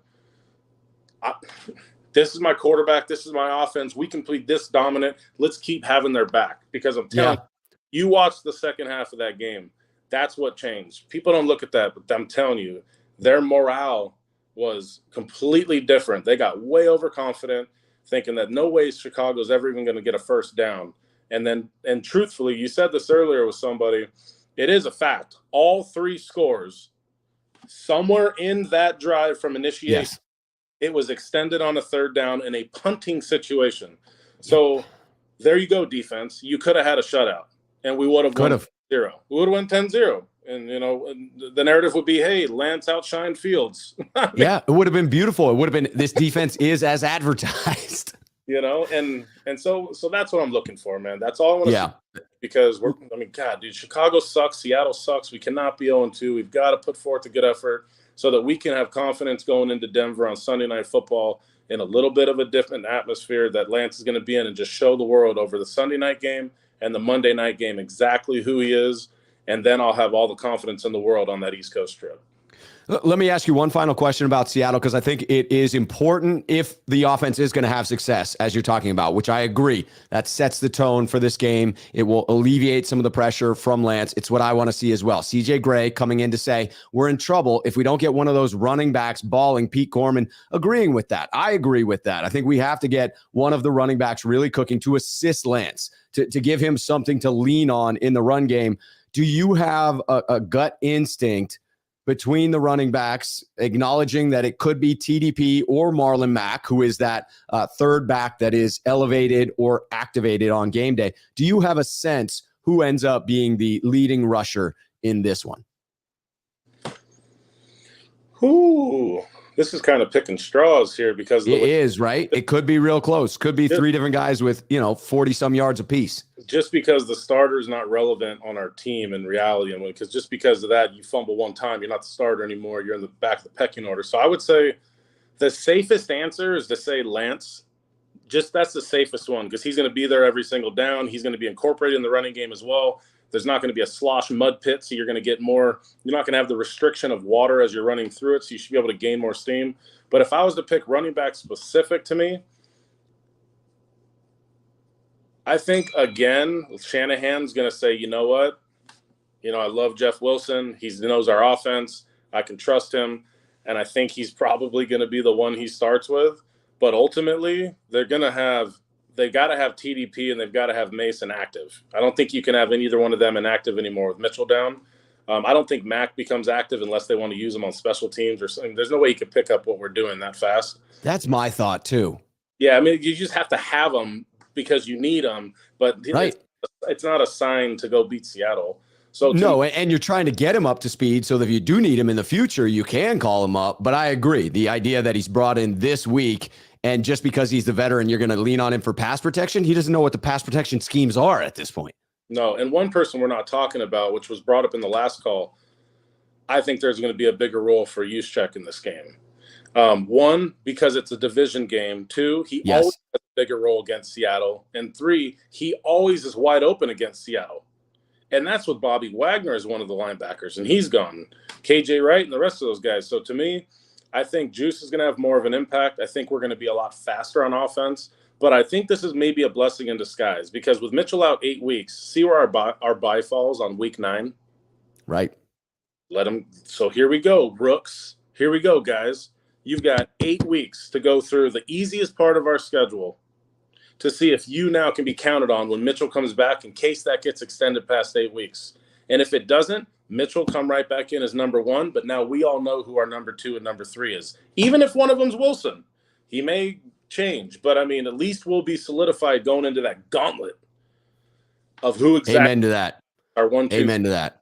This is my quarterback. This is my offense. We can be this dominant. Let's keep having their back because I'm telling you, You watch the second half of that game. That's what changed. People don't look at that, but I'm telling you, their morale was completely different. They got way overconfident, thinking that no way Chicago's ever even going to get a first down. And truthfully, you said this earlier with somebody, it is a fact. All 3 scores, somewhere in that drive from initiation, it was extended on a third down in a punting situation. So there you go, defense. You could have had a shutout, and we would have won 0. We would have won 10-0. And, the narrative would be, hey, Lance outshined Fields. Yeah, it would have been beautiful. It would have been, this defense is as advertised. And so that's what I'm looking for, man. That's all I want to see. Because God, dude, Chicago sucks. Seattle sucks. We cannot be 0-2. We've got to put forth a good effort so that we can have confidence going into Denver on Sunday Night Football in a little bit of a different atmosphere that Lance is going to be in, and just show the world over the Sunday night game and the Monday night game exactly who he is. And then I'll have all the confidence in the world on that East Coast trip. Let me ask you one final question about Seattle, because I think it is important if the offense is going to have success, as you're talking about, which I agree. That sets the tone for this game. It will alleviate some of the pressure from Lance. It's what I want to see as well. CJ Gray coming in to say, we're in trouble if we don't get one of those running backs balling. Pete Gorman agreeing with that. I agree with that. I think we have to get one of the running backs really cooking to assist Lance, to give him something to lean on in the run game. Do you have a gut instinct between the running backs, acknowledging that it could be TDP or Marlon Mack, who is that third back that is elevated or activated on game day? Do you have a sense who ends up being the leading rusher in this one? Ooh, this is kind of picking straws here, because it is, right? It could be real close. Could be 3 different guys with, 40 some yards apiece. Just because the starter is not relevant on our team in reality, because just because of that, you fumble one time, you're not the starter anymore. You're in the back of the pecking order. So I would say the safest answer is to say Lance. Just that's the safest one, because he's going to be there every single down. He's going to be incorporated in the running game as well. There's not going to be a slosh mud pit, so you're going to get more. You're not going to have the restriction of water as you're running through it, so you should be able to gain more steam. But if I was to pick running back specific to me, I think, again, Shanahan's going to say, you know what? I love Jeff Wilson. He knows our offense. I can trust him. And I think he's probably going to be the one he starts with. But ultimately, they've got to have TDP and they've got to have Mason active. I don't think you can have either one of them inactive anymore with Mitchell down. I don't think Mack becomes active unless they want to use him on special teams or something. There's no way you could pick up what we're doing that fast. That's my thought, too. Yeah, you just have to have them because you need them. But right. It's not a sign to go beat Seattle. So no, and you're trying to get him up to speed so that if you do need him in the future, you can call him up. But I agree. The idea that he's brought in this week, and just because he's the veteran, you're going to lean on him for pass protection, he doesn't know what the pass protection schemes are at this point. No, and one person we're not talking about, which was brought up in the last call, I think there's going to be a bigger role for Juszczyk in this game. 1, because it's a division game. 2, he always has a bigger role against Seattle. And 3, he always is wide open against Seattle. And that's with Bobby Wagner as one of the linebackers, and he's gone. KJ Wright and the rest of those guys. So to me, I think Juice is going to have more of an impact. I think we're going to be a lot faster on offense. But I think this is maybe a blessing in disguise, because with Mitchell out 8 weeks, see where our bye falls on week 9? Right. Let him. So here we go, Rooks. Here we go, guys. You've got 8 weeks to go through the easiest part of our schedule to see if you now can be counted on when Mitchell comes back, in case that gets extended past 8 weeks. And if it doesn't, Mitchell come right back in as number 1. But now we all know who our number 2 and number 3 is. Even if one of them's Wilson, he may change. But, at least we'll be solidified going into that gauntlet of who exactly. Amen to that. Our 1, 2. Amen to that.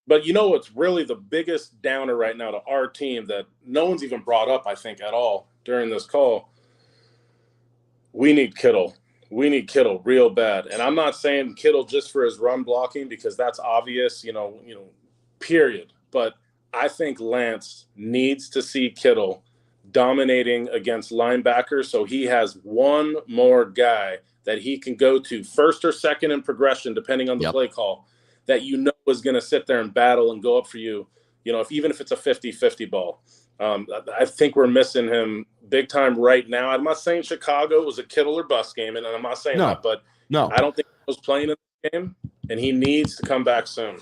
But what's really the biggest downer right now to our team that no one's even brought up, I think, at all during this call? We need Kittle. We need Kittle real bad. And I'm not saying Kittle just for his run blocking, because that's obvious, period. But I think Lance needs to see Kittle dominating against linebackers, so he has one more guy that he can go to first or second in progression, depending on the play call, that is going to sit there and battle and go up for you, even if it's a 50-50 ball. I think we're missing him big time right now. I'm not saying Chicago was a Kittle or bust game, and I'm not saying that, but I don't think he was playing in game, and he needs to come back soon.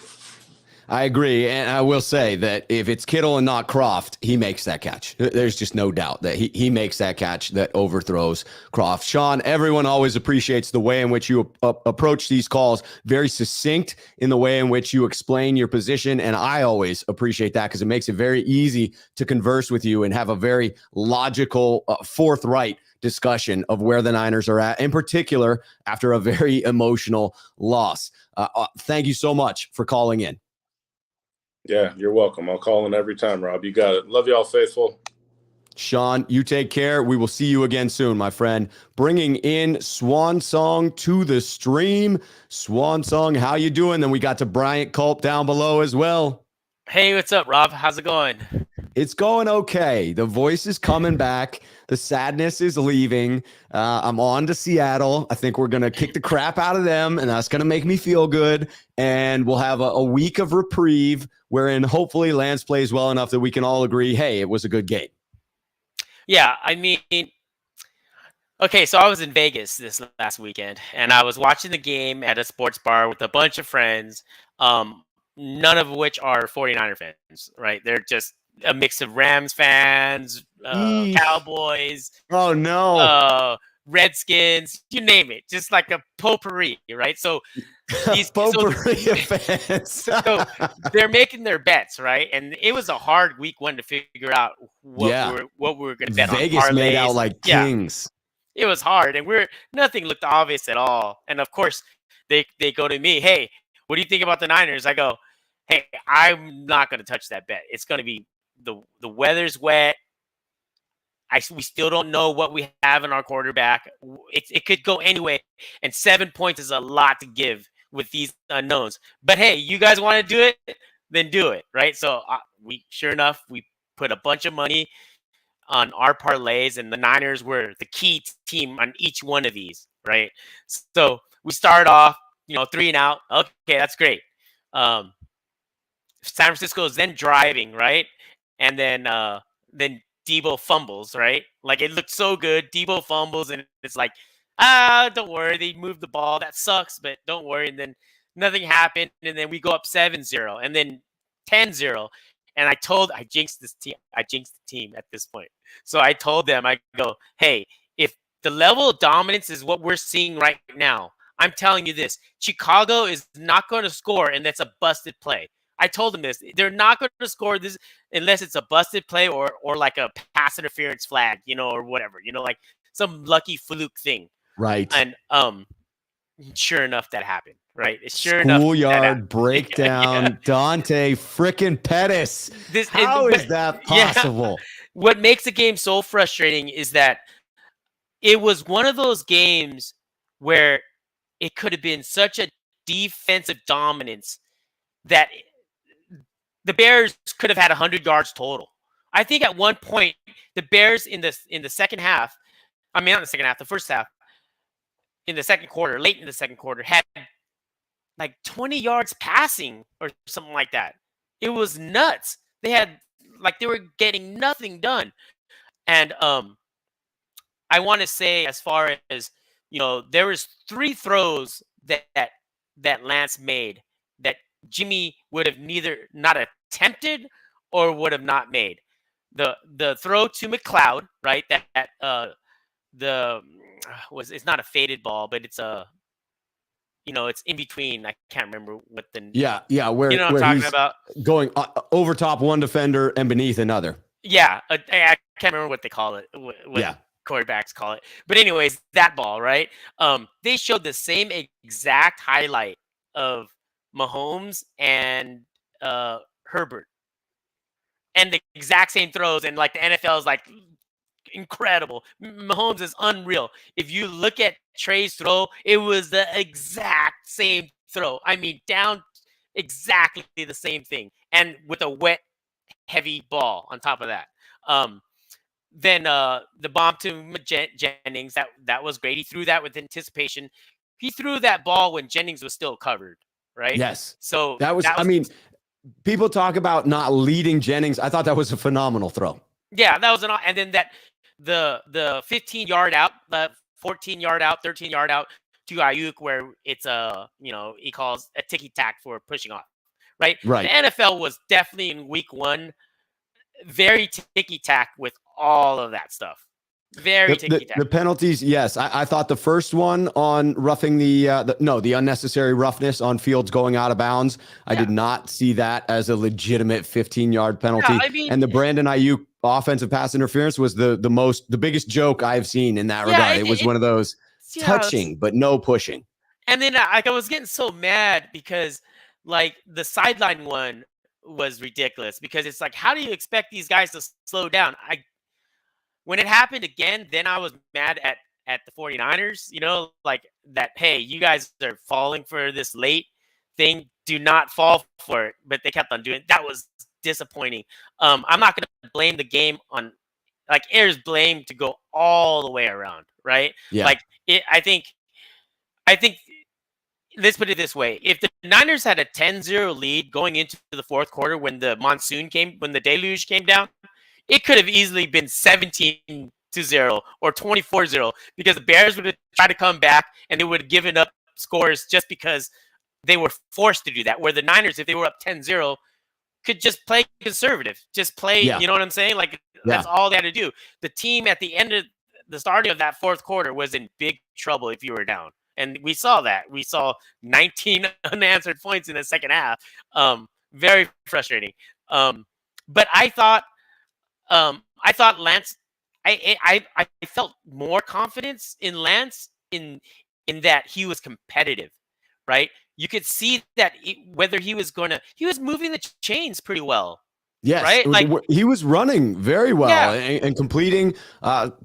I agree. And I will say that if it's Kittle and not Croft, he makes that catch. There's just no doubt that he makes that catch that overthrows Croft. Sean, everyone always appreciates the way in which you approach these calls, very succinct in the way in which you explain your position. And I always appreciate that because it makes it very easy to converse with you and have a very logical, forthright discussion of where the Niners are at, in particular, after a very emotional loss. Thank you so much for calling in. Yeah, you're welcome. I'll call in every time, Rob. You got it. Love y'all, faithful. Sean, you take care. We will see you again soon, my friend. Bringing in SwanSong to the stream. SwanSong, how you doing? Then we got to Bryant Culp down below as well. Hey, what's up, Rob? How's it going? It's going okay. The voice is coming back. The sadness is leaving. I'm on to Seattle. I think we're going to kick the crap out of them, and that's going to make me feel good. And we'll have a week of reprieve wherein hopefully Lance plays well enough that we can all agree, hey, it was a good game. Yeah, I mean, okay, so I was in Vegas this last weekend, and I was watching the game at a sports bar with a bunch of friends, none of which are 49er fans, right? They're just a mix of Rams fans, Cowboys. Oh, no. Redskins, you name it, just like a potpourri, right? So these potpourri of fans. So they're making their bets, right? And it was a hard week one to figure out what we were going to bet Vegas on. Vegas made out like kings. It was hard, and nothing looked obvious at all. And of course, they go to me, hey, what do you think about the Niners? I go, hey, I'm not going to touch that bet. It's going to be the weather's wet. We still don't know what we have in our quarterback. It could go anyway, and 7 points is a lot to give with these unknowns. But hey, you guys want to do it? Then do it, right? So sure enough, we put a bunch of money on our parlays, and the Niners were the key team on each one of these, right? So we start off, 3 and out. Okay, that's great. San Francisco is then driving, right? And then Debo fumbles, right? Like, it looked so good. Debo fumbles, and it's like, don't worry. They moved the ball. That sucks, but don't worry. And then nothing happened. And then we go up 7-0 and then 10-0. And I jinxed this team. I jinxed the team at this point. So I told them, I go, hey, if the level of dominance is what we're seeing right now, I'm telling you this, Chicago is not going to score, and that's a busted play. I told them this. They're not going to score this unless it's a busted play or like a pass interference flag, or whatever, like some lucky fluke thing. Right. And sure enough, that happened. Right. Schoolyard breakdown. Yeah. Dante frickin' Pettis. How is that possible? Yeah, what makes the game so frustrating is that it was one of those games where it could have been such a defensive dominance that the Bears could have had 100 yards total. I think at one point the Bears in the second half, I mean not in the second half, the first half, in the second quarter, late in the second quarter, had like 20 yards passing or something like that. It was nuts. They were getting nothing done. And I want to say, as far as, there was 3 throws that Lance made that Jimmy would have not attempted or would have not made. The throw to McLeod, right? It's not a faded ball, but it's a, it's in between. I can't remember what the where what I'm talking about, going over top one defender and beneath another. Yeah, I can't remember what they call it. What quarterbacks call it. But anyways, that ball, right? They showed the same exact highlight of Mahomes and Herbert, and the exact same throws, and like the NFL is like incredible. Mahomes is unreal. If you look at Trey's throw, it was the exact same throw. I mean, down exactly the same thing, and with a wet, heavy ball on top of that. Then the bomb to Jennings, that was great. He threw that with anticipation. He threw that ball when Jennings was still covered, right? Yes. So that was I mean, people talk about not leading Jennings. I thought that was a phenomenal throw. Yeah, that was and then the 15-yard out, the 14-yard out, 13-yard out to Ayuk where it's he calls a ticky tack for pushing off, right? Right. The NFL was definitely in week 1 very ticky tack with all of that stuff. Very ticky tack. The penalties, yes. I thought the first one on roughing the unnecessary roughness on Fields going out of bounds, I did not see that as a legitimate 15-yard penalty. Yeah, I mean, and the Brandon Ayuk offensive pass interference was the biggest joke I've seen in that regard. It was one of those touching but no pushing. And then I was getting so mad because like the sideline one was ridiculous because it's like, how do you expect these guys to slow down? When it happened again, then I was mad at the 49ers, like that, hey, you guys are falling for this late thing. Do not fall for it. But they kept on doing it. That was disappointing. I'm not going to blame the game on, like, there's blame to go all the way around, right? Yeah. Like, I think, let's put it this way. If the Niners had a 10-0 lead going into the fourth quarter when the deluge came down, it could have easily been 17-0 or 24-0 because the Bears would have tried to come back and they would have given up scores just because they were forced to do that. Where the Niners, if they were up 10-0, could just play conservative. Just play, you know what I'm saying? Like, that's all they had to do. The team at the end of the starting of that fourth quarter was in big trouble if you were down. And we saw that. We saw 19 unanswered points in the second half. Very frustrating. But I thought Lance. I felt more confidence in Lance in that he was competitive, right? You could see that whether he was moving the chains pretty well. Yes, right. Like, he was running very well and completing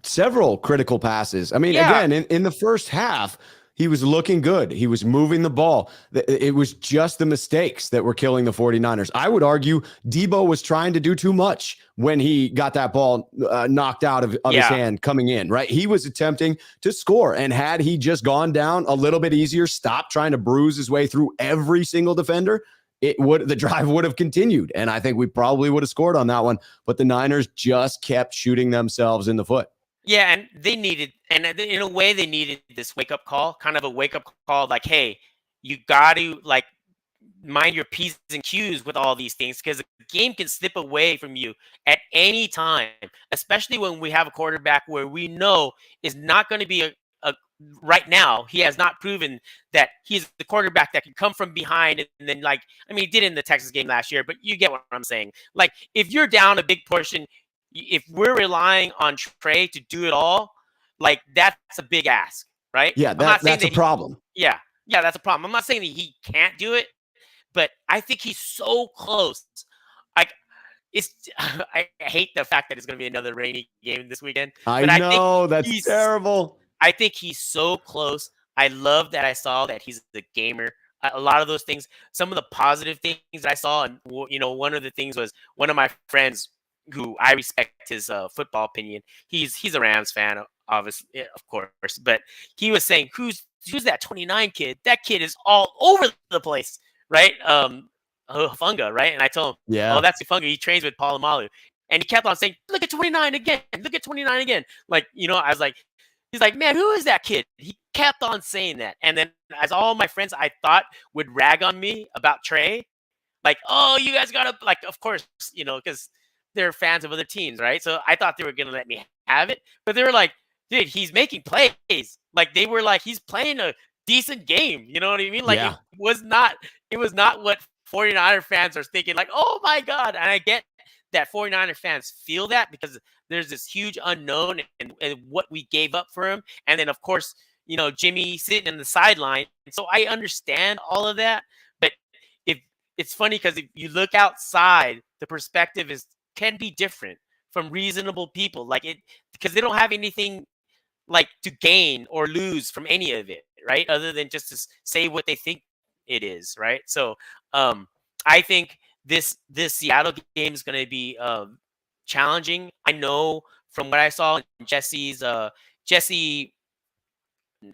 several critical passes. I mean, again, in the first half, he was looking good. He was moving the ball. It was just the mistakes that were killing the 49ers. I would argue Debo was trying to do too much when he got that ball knocked out of his hand coming in, right? He was attempting to score. And had he just gone down a little bit easier, stopped trying to bruise his way through every single defender, the drive would have continued. And I think we probably would have scored on that one. But the Niners just kept shooting themselves in the foot. Yeah, and they needed this wake-up call, kind of a wake-up call, like, hey, you got to, like, mind your P's and Q's with all these things because the game can slip away from you at any time, especially when we have a quarterback where we know is not going to be right now. He has not proven that he's the quarterback that can come from behind and then, like, I mean, he did in the Texas game last year, but you get what I'm saying. Like, if you're down a big portion, if we're relying on Trey to do it all, like, that's a big ask, right? Yeah, that's a problem. Yeah, that's a problem. I'm not saying that he can't do it, but I think he's so close. Like, I hate the fact that it's going to be another rainy game this weekend. I know, that's terrible. I think he's so close. I love that I saw that he's the gamer. A lot of those things, some of the positive things that I saw, and one of the things was one of my friends who I respect his football opinion. He's a Rams fan, obviously, of course, but he was saying, who's that 29 kid? That kid is all over the place, right? Funga, right? And I told him, oh, that's Funga. He trains with Palomalu. And he kept on saying, look at 29 again. Look at 29 again. Like, I was like, he's like, man, who is that kid? He kept on saying that. And then as all my friends I thought would rag on me about Trey, like, oh, you guys got to, like, of course, because they're fans of other teams, right? So I thought they were going to let me have it. But they were like, dude, he's making plays. Like, they were like, he's playing a decent game. You know what I mean? Like, it was not what 49er fans are thinking, like, oh, my God. And I get that 49er fans feel that because there's this huge unknown and what we gave up for him. And then, of course, Jimmy sitting in the sideline. So I understand all of that. But if it's funny because if you look outside, the perspective can be different from reasonable people, like it, because they don't have anything like to gain or lose from any of it, right? Other than just to say what they think it is, right? So I think this Seattle game is going to be challenging. I know from what I saw, Jesse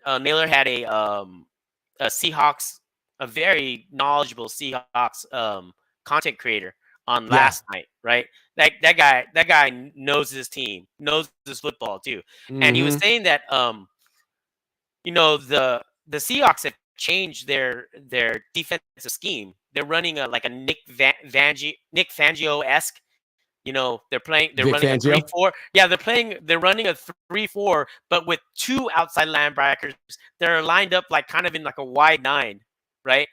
Naylor had a Seahawks, a very knowledgeable Seahawks content creator on last night, right? That guy knows his team, knows his football too. Mm-hmm. And he was saying that the the Seahawks have changed their defensive scheme. They're running a Nick Fangio-esque. They're Vic running a Fangio? 3-4. Yeah, they're running a 3-4, but with 2 outside linebackers. They're lined up kind of in a wide 9, right?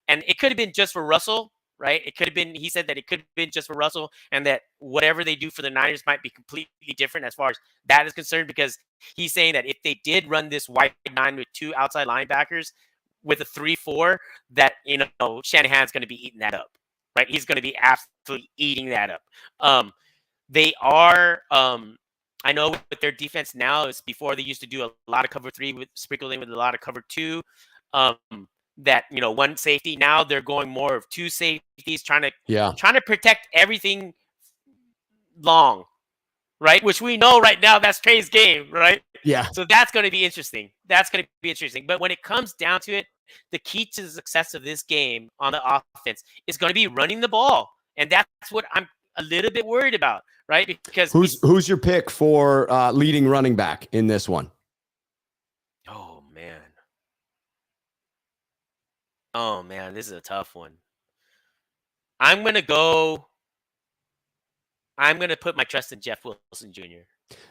And it could have been just for Russell, right? It could have been. He said that it could have been just for Russell, and that whatever they do for the Niners might be completely different as far as that is concerned, because he's saying that if they did run this wide 9 with 2 outside linebackers with a 3-4, that Shanahan's going to be eating that up, right? He's going to be absolutely eating that up. They are. I know with their defense now, is before they used to do a lot of cover 3 sprinkled in with a lot of cover 2. That one safety. Now they're going more of 2 safeties, trying to protect everything long, right? Which we know right now that's Trey's game, right? Yeah. So that's going to be interesting. But when it comes down to it, the key to the success of this game on the offense is going to be running the ball, and that's what I'm a little bit worried about, right? Because who's your pick for leading running back in this one? Oh man, this is a tough one. I'm gonna put my trust in Jeff Wilson Jr.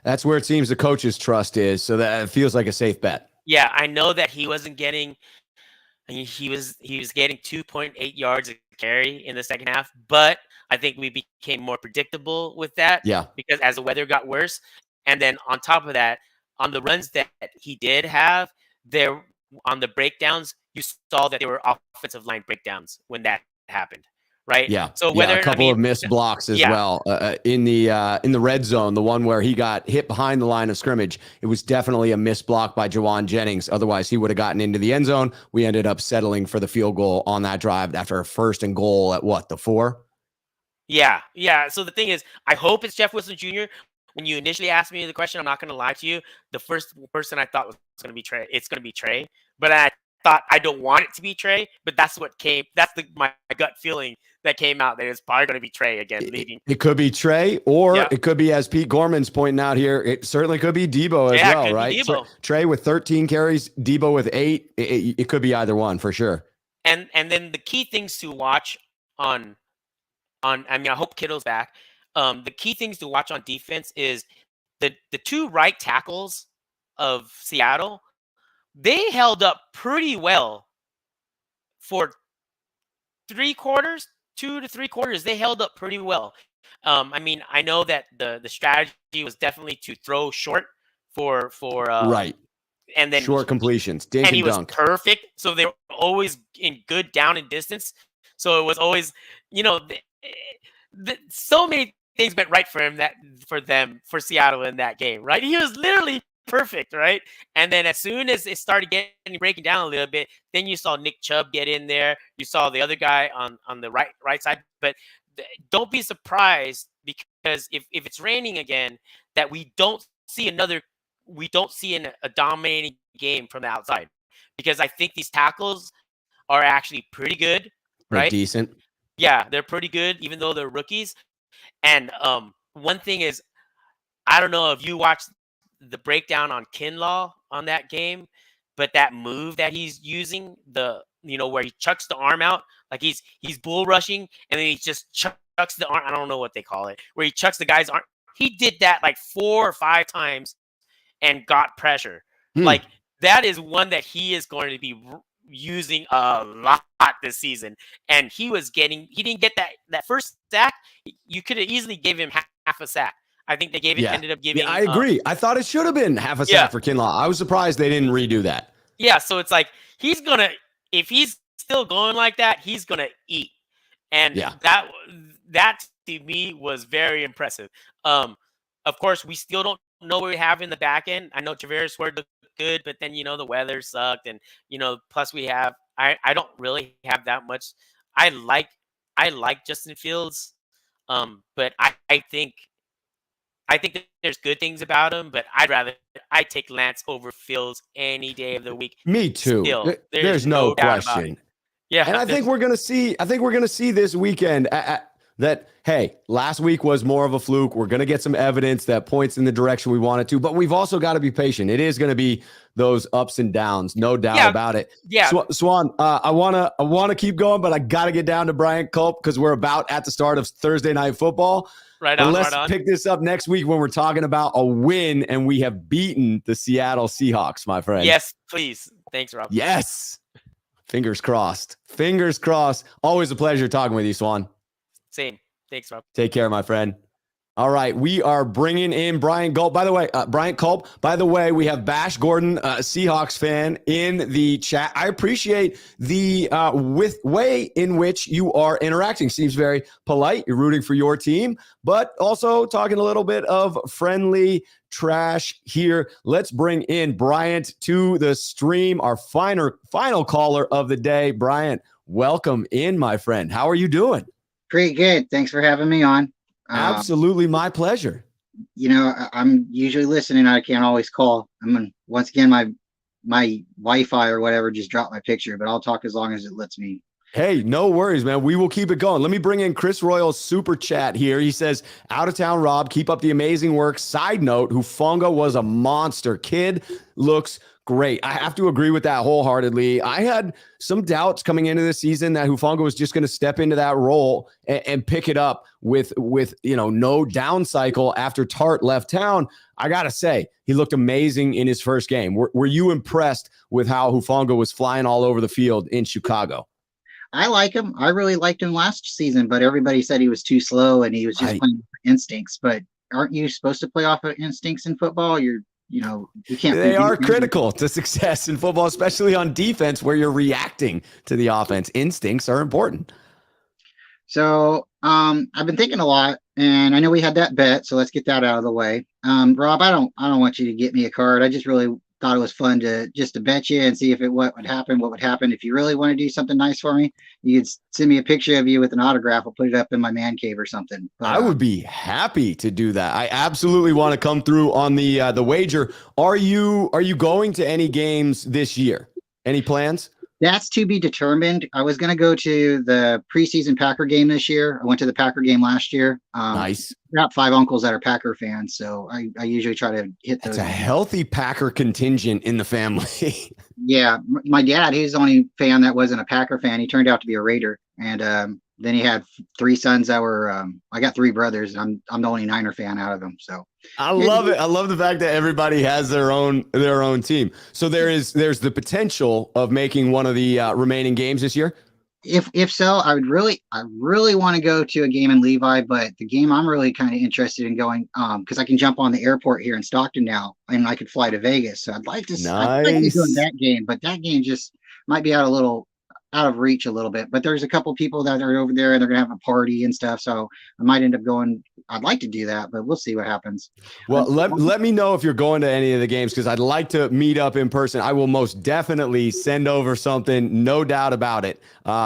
That's where it seems the coach's trust is, so that it feels like a safe bet. Yeah, I know that he wasn't getting. He was getting 2.8 yards a carry in the second half, but I think we became more predictable with that. Yeah. Because as the weather got worse, and then on top of that, on the runs that he did have, there on the breakdowns, you saw that they were offensive line breakdowns when that happened, right? Yeah. So whether a couple of missed blocks as well in the red zone, the one where he got hit behind the line of scrimmage, it was definitely a missed block by Jawan Jennings. Otherwise, he would have gotten into the end zone. We ended up settling for the field goal on that drive after a 1st and goal at the 4. Yeah. So the thing is, I hope it's Jeff Wilson Jr. When you initially asked me the question, I'm not going to lie to you. The first person I thought was going to be Trey. It's going to be Trey, but I thought I don't want it to be Trey. But that's what came. That's my gut feeling that came out. That it's probably going to be Trey again leading. It could be Trey, or it could be, as Pete Gorman's pointing out here, it certainly could be Debo as well, right? Trey with 13 carries, Debo with 8. It could be either one for sure. And then the key things to watch on I hope Kittle's back. The key things to watch on defense is the 2 right tackles of Seattle. They held up pretty well for 3 quarters, 2 to 3 quarters. They held up pretty well. I know that the strategy was definitely to throw short for right, and then short completions, dink and he was dunk. perfect. So they were always in good down and distance. So it was always, so many things went right for him for Seattle in that game, right? He was literally perfect, right? And then as soon as it started breaking down a little bit, then you saw Nick Chubb get in there. You saw the other guy on the right side. But don't be surprised, because if it's raining again, that we don't see a dominating game from the outside, because I think these tackles are actually pretty good, right? They're decent. Yeah, they're pretty good, even though they're rookies. And one thing is, I don't know if you watched the breakdown on Kinlaw on that game, but that move that he's using, where he chucks the arm out, like he's bull rushing, and then he just chucks the arm. I don't know what they call it, where he chucks the guy's arm. He did that like 4 or 5 times and got pressure. Like, that is one that he is going to be using a lot this season. And he didn't get that first sack. You could have easily gave him half a sack. I think they ended up giving. Yeah, I agree. I thought it should have been half a sack for Kinlaw. I was surprised they didn't redo that. Yeah, so it's like if he's still going like that, he's gonna eat. And that to me was very impressive. Of course, we still don't know what we have in the back end. I know Traveris Ward looked good, but then the weather sucked, and plus we have I don't really have that much. I like Justin Fields, but I think that there's good things about him, but I'd take Lance over Fields any day of the week. Me too. Still, there's no question. Yeah, and I think we're gonna see this weekend. that, hey, last week was more of a fluke. We're going to get some evidence that points in the direction we want it to, but we've also got to be patient. It is going to be those ups and downs, no doubt about it. Yeah. Swan, I want to keep going, but I got to get down to Bryant Culp because we're about at the start of Thursday Night Football. Let's pick this up next week when we're talking about a win and we have beaten the Seattle Seahawks, my friend. Yes, please. Thanks, Rob. Yes. Fingers crossed. Fingers crossed. Always a pleasure talking with you, Swan. Same. Thanks, Rob. Take care, my friend. All right, we are bringing in Bryant Culp. By the way, Bryant Culp. By the way, we have Bash Gordon, Seahawks fan, in the chat. I appreciate the way in which you are interacting. Seems very polite. You're rooting for your team, but also talking a little bit of friendly trash here. Let's bring in Bryant to the stream. Our final caller of the day. Bryant, welcome in, my friend. How are you doing? Pretty good. Thanks for having me on. Absolutely, my pleasure. I'm usually listening. I can't always call. Once again, my Wi-Fi or whatever just dropped my picture, but I'll talk as long as it lets me. Hey, no worries, man. We will keep it going. Let me bring in Chris Royal's super chat here. He says, out of town, Rob, keep up the amazing work. Side note, Hufanga was a monster. Kid looks great. I have to agree with that wholeheartedly. I had some doubts coming into the season that Hufanga was just going to step into that role and pick it up with no down cycle after Tart left town. I got to say, he looked amazing in his first game. Were you impressed with how Hufanga was flying all over the field in Chicago? I like him. I really liked him last season, but everybody said he was too slow and he was just playing for instincts. But aren't you supposed to play off of instincts in football? You can't. They are critical to success in football, especially on defense where you're reacting to the offense. Instincts are important. So I've been thinking a lot, and I know we had that bet, so let's get that out of the way. Rob, I don't want you to get me a card. I just really thought it was fun to bet you and see if what would happen. If you really want to do something nice for me, you could send me a picture of you with an autograph. I'll put it up in my man cave or something. But, I would be happy to do that. I absolutely want to come through on the wager. Are you going to any games this year? Any plans? That's to be determined. I was going to go to the preseason Packer game this year. I went to the Packer game last year. Nice. I got 5 uncles that are Packer fans, so I usually try to hit those. It's a healthy Packer contingent in the family. Yeah. My dad, he's the only fan that wasn't a Packer fan. He turned out to be a Raider. And then he had 3 sons that were I got 3 brothers. I'm the only Niner fan out of them. So I love it. I love the fact that everybody has their own team. So there's the potential of making one of the remaining games this year. If so, I really want to go to a game in Levi, but the game I'm really kind of interested in going because I can jump on the airport here in Stockton now, and I could fly to Vegas. So I'd like to go to that game, but that game just might be out of reach a little bit. But there's a couple people that are over there and they're gonna have a party and stuff, so I might end up going. I'd like to do that, but we'll see what happens. Well, let me know if you're going to any of the games because I'd like to meet up in person. I will most definitely send over something, no doubt about it.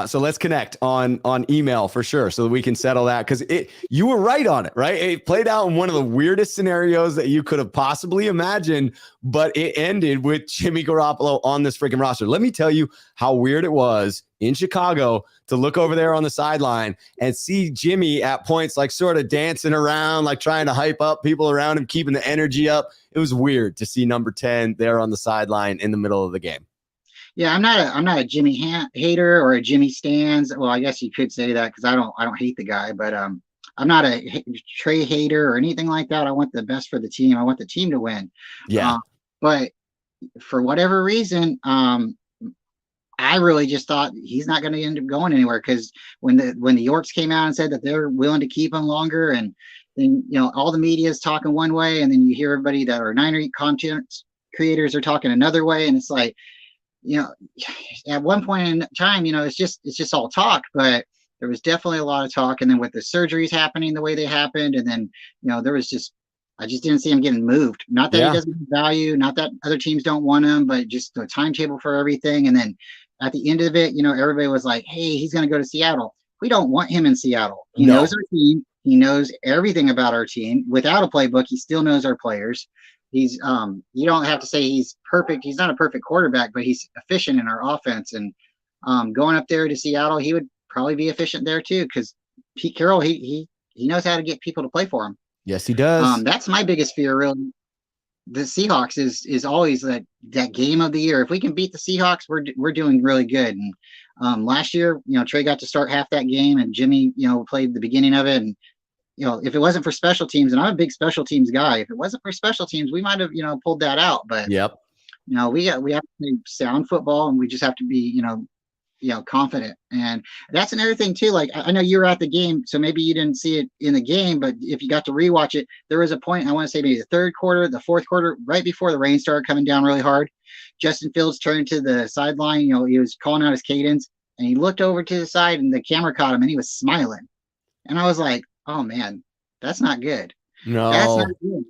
So let's connect on email for sure so that we can settle that because you were right on it, right? It played out in one of the weirdest scenarios that you could have possibly imagined, but it ended with Jimmy Garoppolo on this freaking roster. Let me tell you how weird it was in Chicago to look over there on the sideline and see Jimmy at points like sort of dancing around, like trying to hype up people around him, keeping the energy up. It was weird to see number 10 there on the sideline in the middle of the game. Yeah, I'm not a Jimmy hater or a Jimmy stans. Well, I guess you could say that because I don't hate the guy, but I'm not a Trey hater or anything like that. I want the best for the team. I want the team to win. Yeah. But for whatever reason, I really just thought he's not going to end up going anywhere because when the Yorks came out and said that they're willing to keep him longer, and then all the media is talking one way, and then you hear everybody that are Niner content creators are talking another way, and it's like, at one point in time, it's just all talk, but there was definitely a lot of talk, and then with the surgeries happening the way they happened, and then there was just. I just didn't see him getting moved. Not that he doesn't have value, not that other teams don't want him, but just the timetable for everything. And then at the end of it, everybody was like, hey, he's going to go to Seattle. We don't want him in Seattle. He knows our team. He knows everything about our team. Without a playbook, he still knows our players. He's you don't have to say he's perfect. He's not a perfect quarterback, but he's efficient in our offense. And going up there to Seattle, he would probably be efficient there too, because Pete Carroll, he knows how to get people to play for him. Yes, he does. That's my biggest fear, really. The Seahawks is always that game of the year. If we can beat the Seahawks, we're doing really good. And last year, Trey got to start half that game, and Jimmy, played the beginning of it. And if it wasn't for special teams, and I'm a big special teams guy, if it wasn't for special teams, we might have pulled that out. But yep. We have to play sound football, and we just have to be confident. And that's another thing too. Like, I know you were at the game, so maybe you didn't see it in the game, but if you got to rewatch it, there was a point, I want to say maybe the third quarter, the fourth quarter, right before the rain started coming down really hard. Justin Fields turned to the sideline, he was calling out his cadence, and he looked over to the side, and the camera caught him, and he was smiling. And I was like, oh man, that's not good. No, that's not good.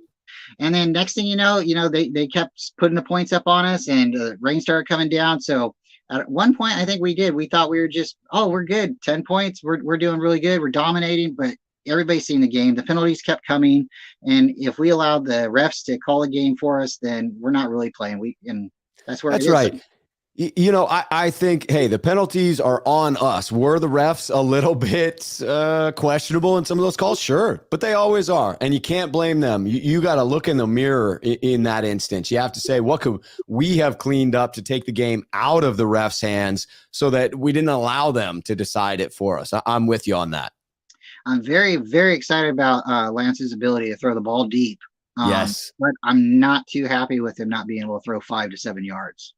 And then next thing you know, they kept putting the points up on us, and the rain started coming down. So at one point, I think we thought we were just, we're good. 10 points. We're doing really good. We're dominating, but everybody's seen the game. The penalties kept coming. And if we allowed the refs to call a game for us, then we're not really playing. And that's where that's it is. right. I think, hey, the penalties are on us. Were the refs a little bit questionable in some of those calls? Sure, but they always are, and you can't blame them. You got to look in the mirror in that instance. You have to say, what could we have cleaned up to take the game out of the refs' hands so that we didn't allow them to decide it for us? I'm with you on that. I'm very, very excited about Lance's ability to throw the ball deep. Yes. But I'm not too happy with him not being able to throw 5 to 7 yards.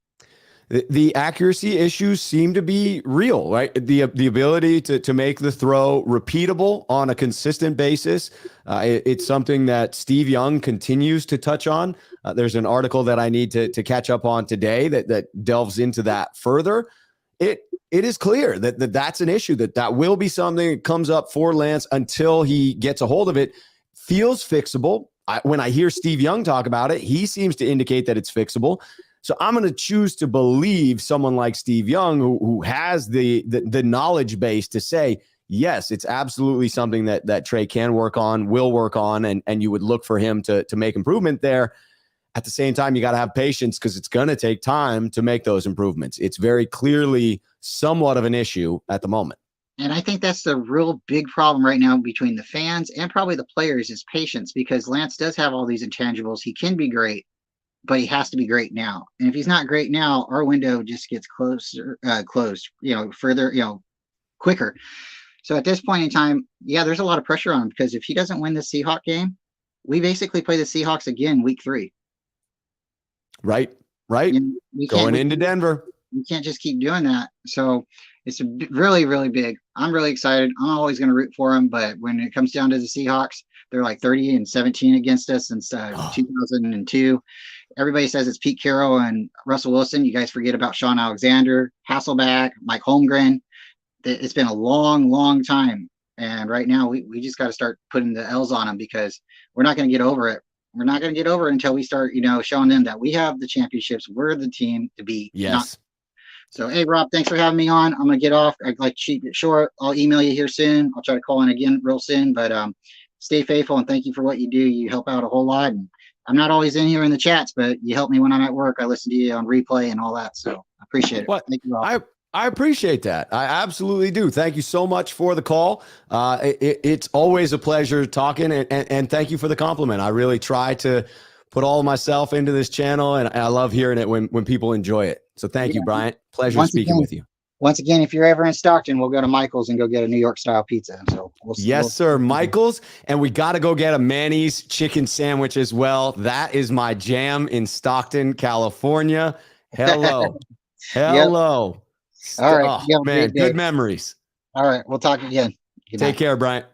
The accuracy issues seem to be real, right? The ability to make the throw repeatable on a consistent basis. It's something that Steve Young continues to touch on. There's an article that I need to catch up on today that delves into that further. It is clear that that's an issue, that will be something that comes up for Lance until he gets a hold of it. Feels fixable. When I hear Steve Young talk about it, he seems to indicate that it's fixable. So I'm going to choose to believe someone like Steve Young, who has the knowledge base to say, yes, it's absolutely something that Trey can work on, will work on, and you would look for him to make improvement there. At the same time, you got to have patience because it's going to take time to make those improvements. It's very clearly somewhat of an issue at the moment. And I think that's the real big problem right now between the fans and probably the players is patience, because Lance does have all these intangibles. He can be great, but he has to be great now. And if he's not great now, our window just gets closed, further, quicker. So at this point in time, there's a lot of pressure on him, because if he doesn't win the Seahawks game, we basically play the Seahawks again week 3. Right. Going into Denver. We can't just keep doing that. So it's really, really big. I'm really excited. I'm always going to root for him, but when it comes down to the Seahawks, they're like 30-17 against us since 2002. Everybody says it's Pete Carroll and Russell Wilson. You guys forget about Sean Alexander, Hasselbeck, Mike Holmgren. It's been a long, long time. And right now we just got to start putting the L's on them, because we're not going to get over it. We're not going to get over it until we start, showing them that we have the championships. We're the team to beat. Yes. So, hey, Rob, thanks for having me on. I'm going to get off. I'd like to keep it short. I'll email you here soon. I'll try to call in again real soon. But stay faithful, and thank you for what you do. You help out a whole lot. And I'm not always in here in the chats, but you help me when I'm at work. I listen to you on replay and all that. So I appreciate it. What? Thank you, Rob. I appreciate that. I absolutely do. Thank you so much for the call. It's always a pleasure talking, and thank you for the compliment. I really try to put all of myself into this channel, and I love hearing it when people enjoy it. So thank you, Bryant. Pleasure speaking with you. Once again, if you're ever in Stockton, we'll go to Michael's and go get a New York style pizza. So yes, sir, Michael's, and we got to go get a Manny's chicken sandwich as well. That is my jam in Stockton, California. Hello. Hello. Yep. All right. Oh, man, good memories. All right. We'll talk again. Good Take night. care, Bryant.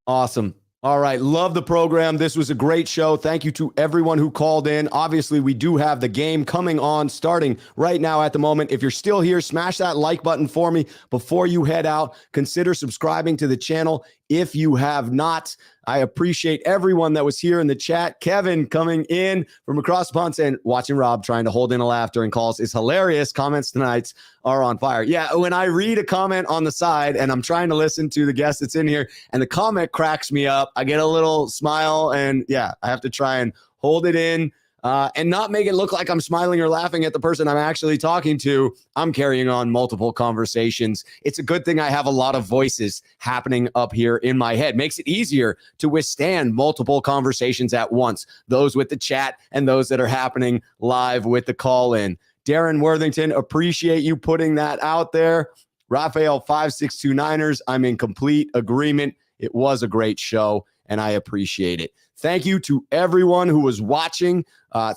Awesome. All right. Love the program. This was a great show. Thank you to everyone who called in. Obviously, we do have the game coming on starting right now at the moment. If you're still here, smash that like button for me before you head out. Consider subscribing to the channel if you have not. I appreciate everyone that was here in the chat. Kevin coming in from across the pond saying, watching Rob trying to hold in a laugh during calls is hilarious. Comments tonight are on fire. Yeah, when I read a comment on the side and I'm trying to listen to the guest that's in here and the comment cracks me up, I get a little smile, and yeah, I have to try and hold it in. and not make it look like I'm smiling or laughing at the person I'm actually talking to. I'm carrying on multiple conversations. It's a good thing I have a lot of voices happening up here in my head. Makes it easier to withstand multiple conversations at once, those with the chat and those that are happening live with the call in. Darren Worthington, appreciate you putting that out there. Raphael 5629ers, I'm in complete agreement. It was a great show, and I appreciate it. Thank you to everyone who was watching.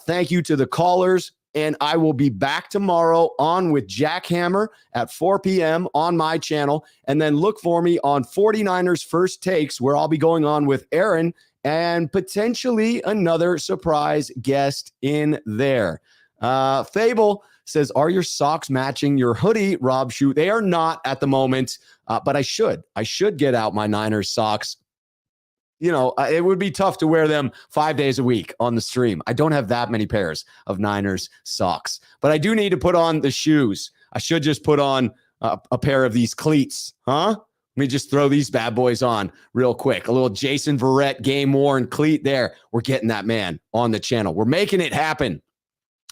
Thank you to the callers, and I will be back tomorrow on with Jack Hammer at 4 p.m. on my channel, and then look for me on 49ers First Takes, where I'll be going on with Aaron and potentially another surprise guest in there. Fable says, are your socks matching your hoodie, Rob Schuh? They are not at the moment, but I should get out my Niners socks. You know, it would be tough to wear them 5 days a week on the stream. I don't have that many pairs of Niners socks, but I do need to put on the shoes. I should just put on a pair of these cleats, huh? Let me just throw these bad boys on real quick. A little Jason Verrett game-worn cleat there. We're getting that man on the channel. We're making it happen.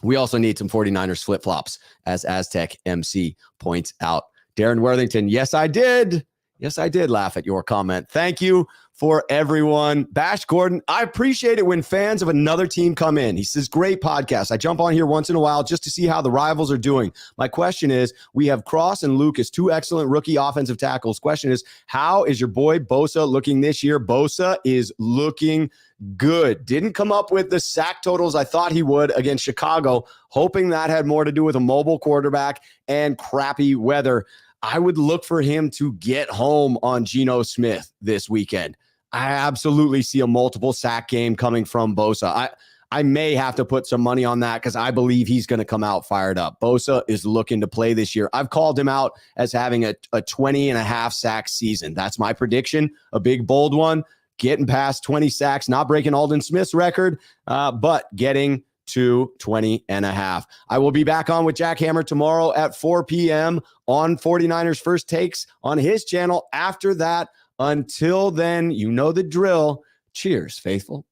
We also need some 49ers flip-flops, as Aztec MC points out. Darren Worthington, yes, I did. Yes, I did laugh at your comment. Thank you for everyone. Bash Gordon, I appreciate it when fans of another team come in. He says, great podcast. I jump on here once in a while just to see how the rivals are doing. My question is, we have Cross and Lucas, two excellent rookie offensive tackles. Question is, how is your boy Bosa looking this year? Bosa is looking good. Didn't come up with the sack totals I thought he would against Chicago, hoping that had more to do with a mobile quarterback and crappy weather. I would look for him to get home on Geno Smith this weekend. I absolutely see a multiple sack game coming from Bosa. I may have to put some money on that because I believe he's going to come out fired up. Bosa is looking to play this year. I've called him out as having a 20 and a half sack season. That's my prediction, a big, bold one. Getting past 20 sacks, not breaking Aldon Smith's record, but getting to 20 and a half. I will be back on with Jack Hammer tomorrow at 4 p.m. on 49ers First Takes on his channel. After that, until then, you know the drill. Cheers, faithful.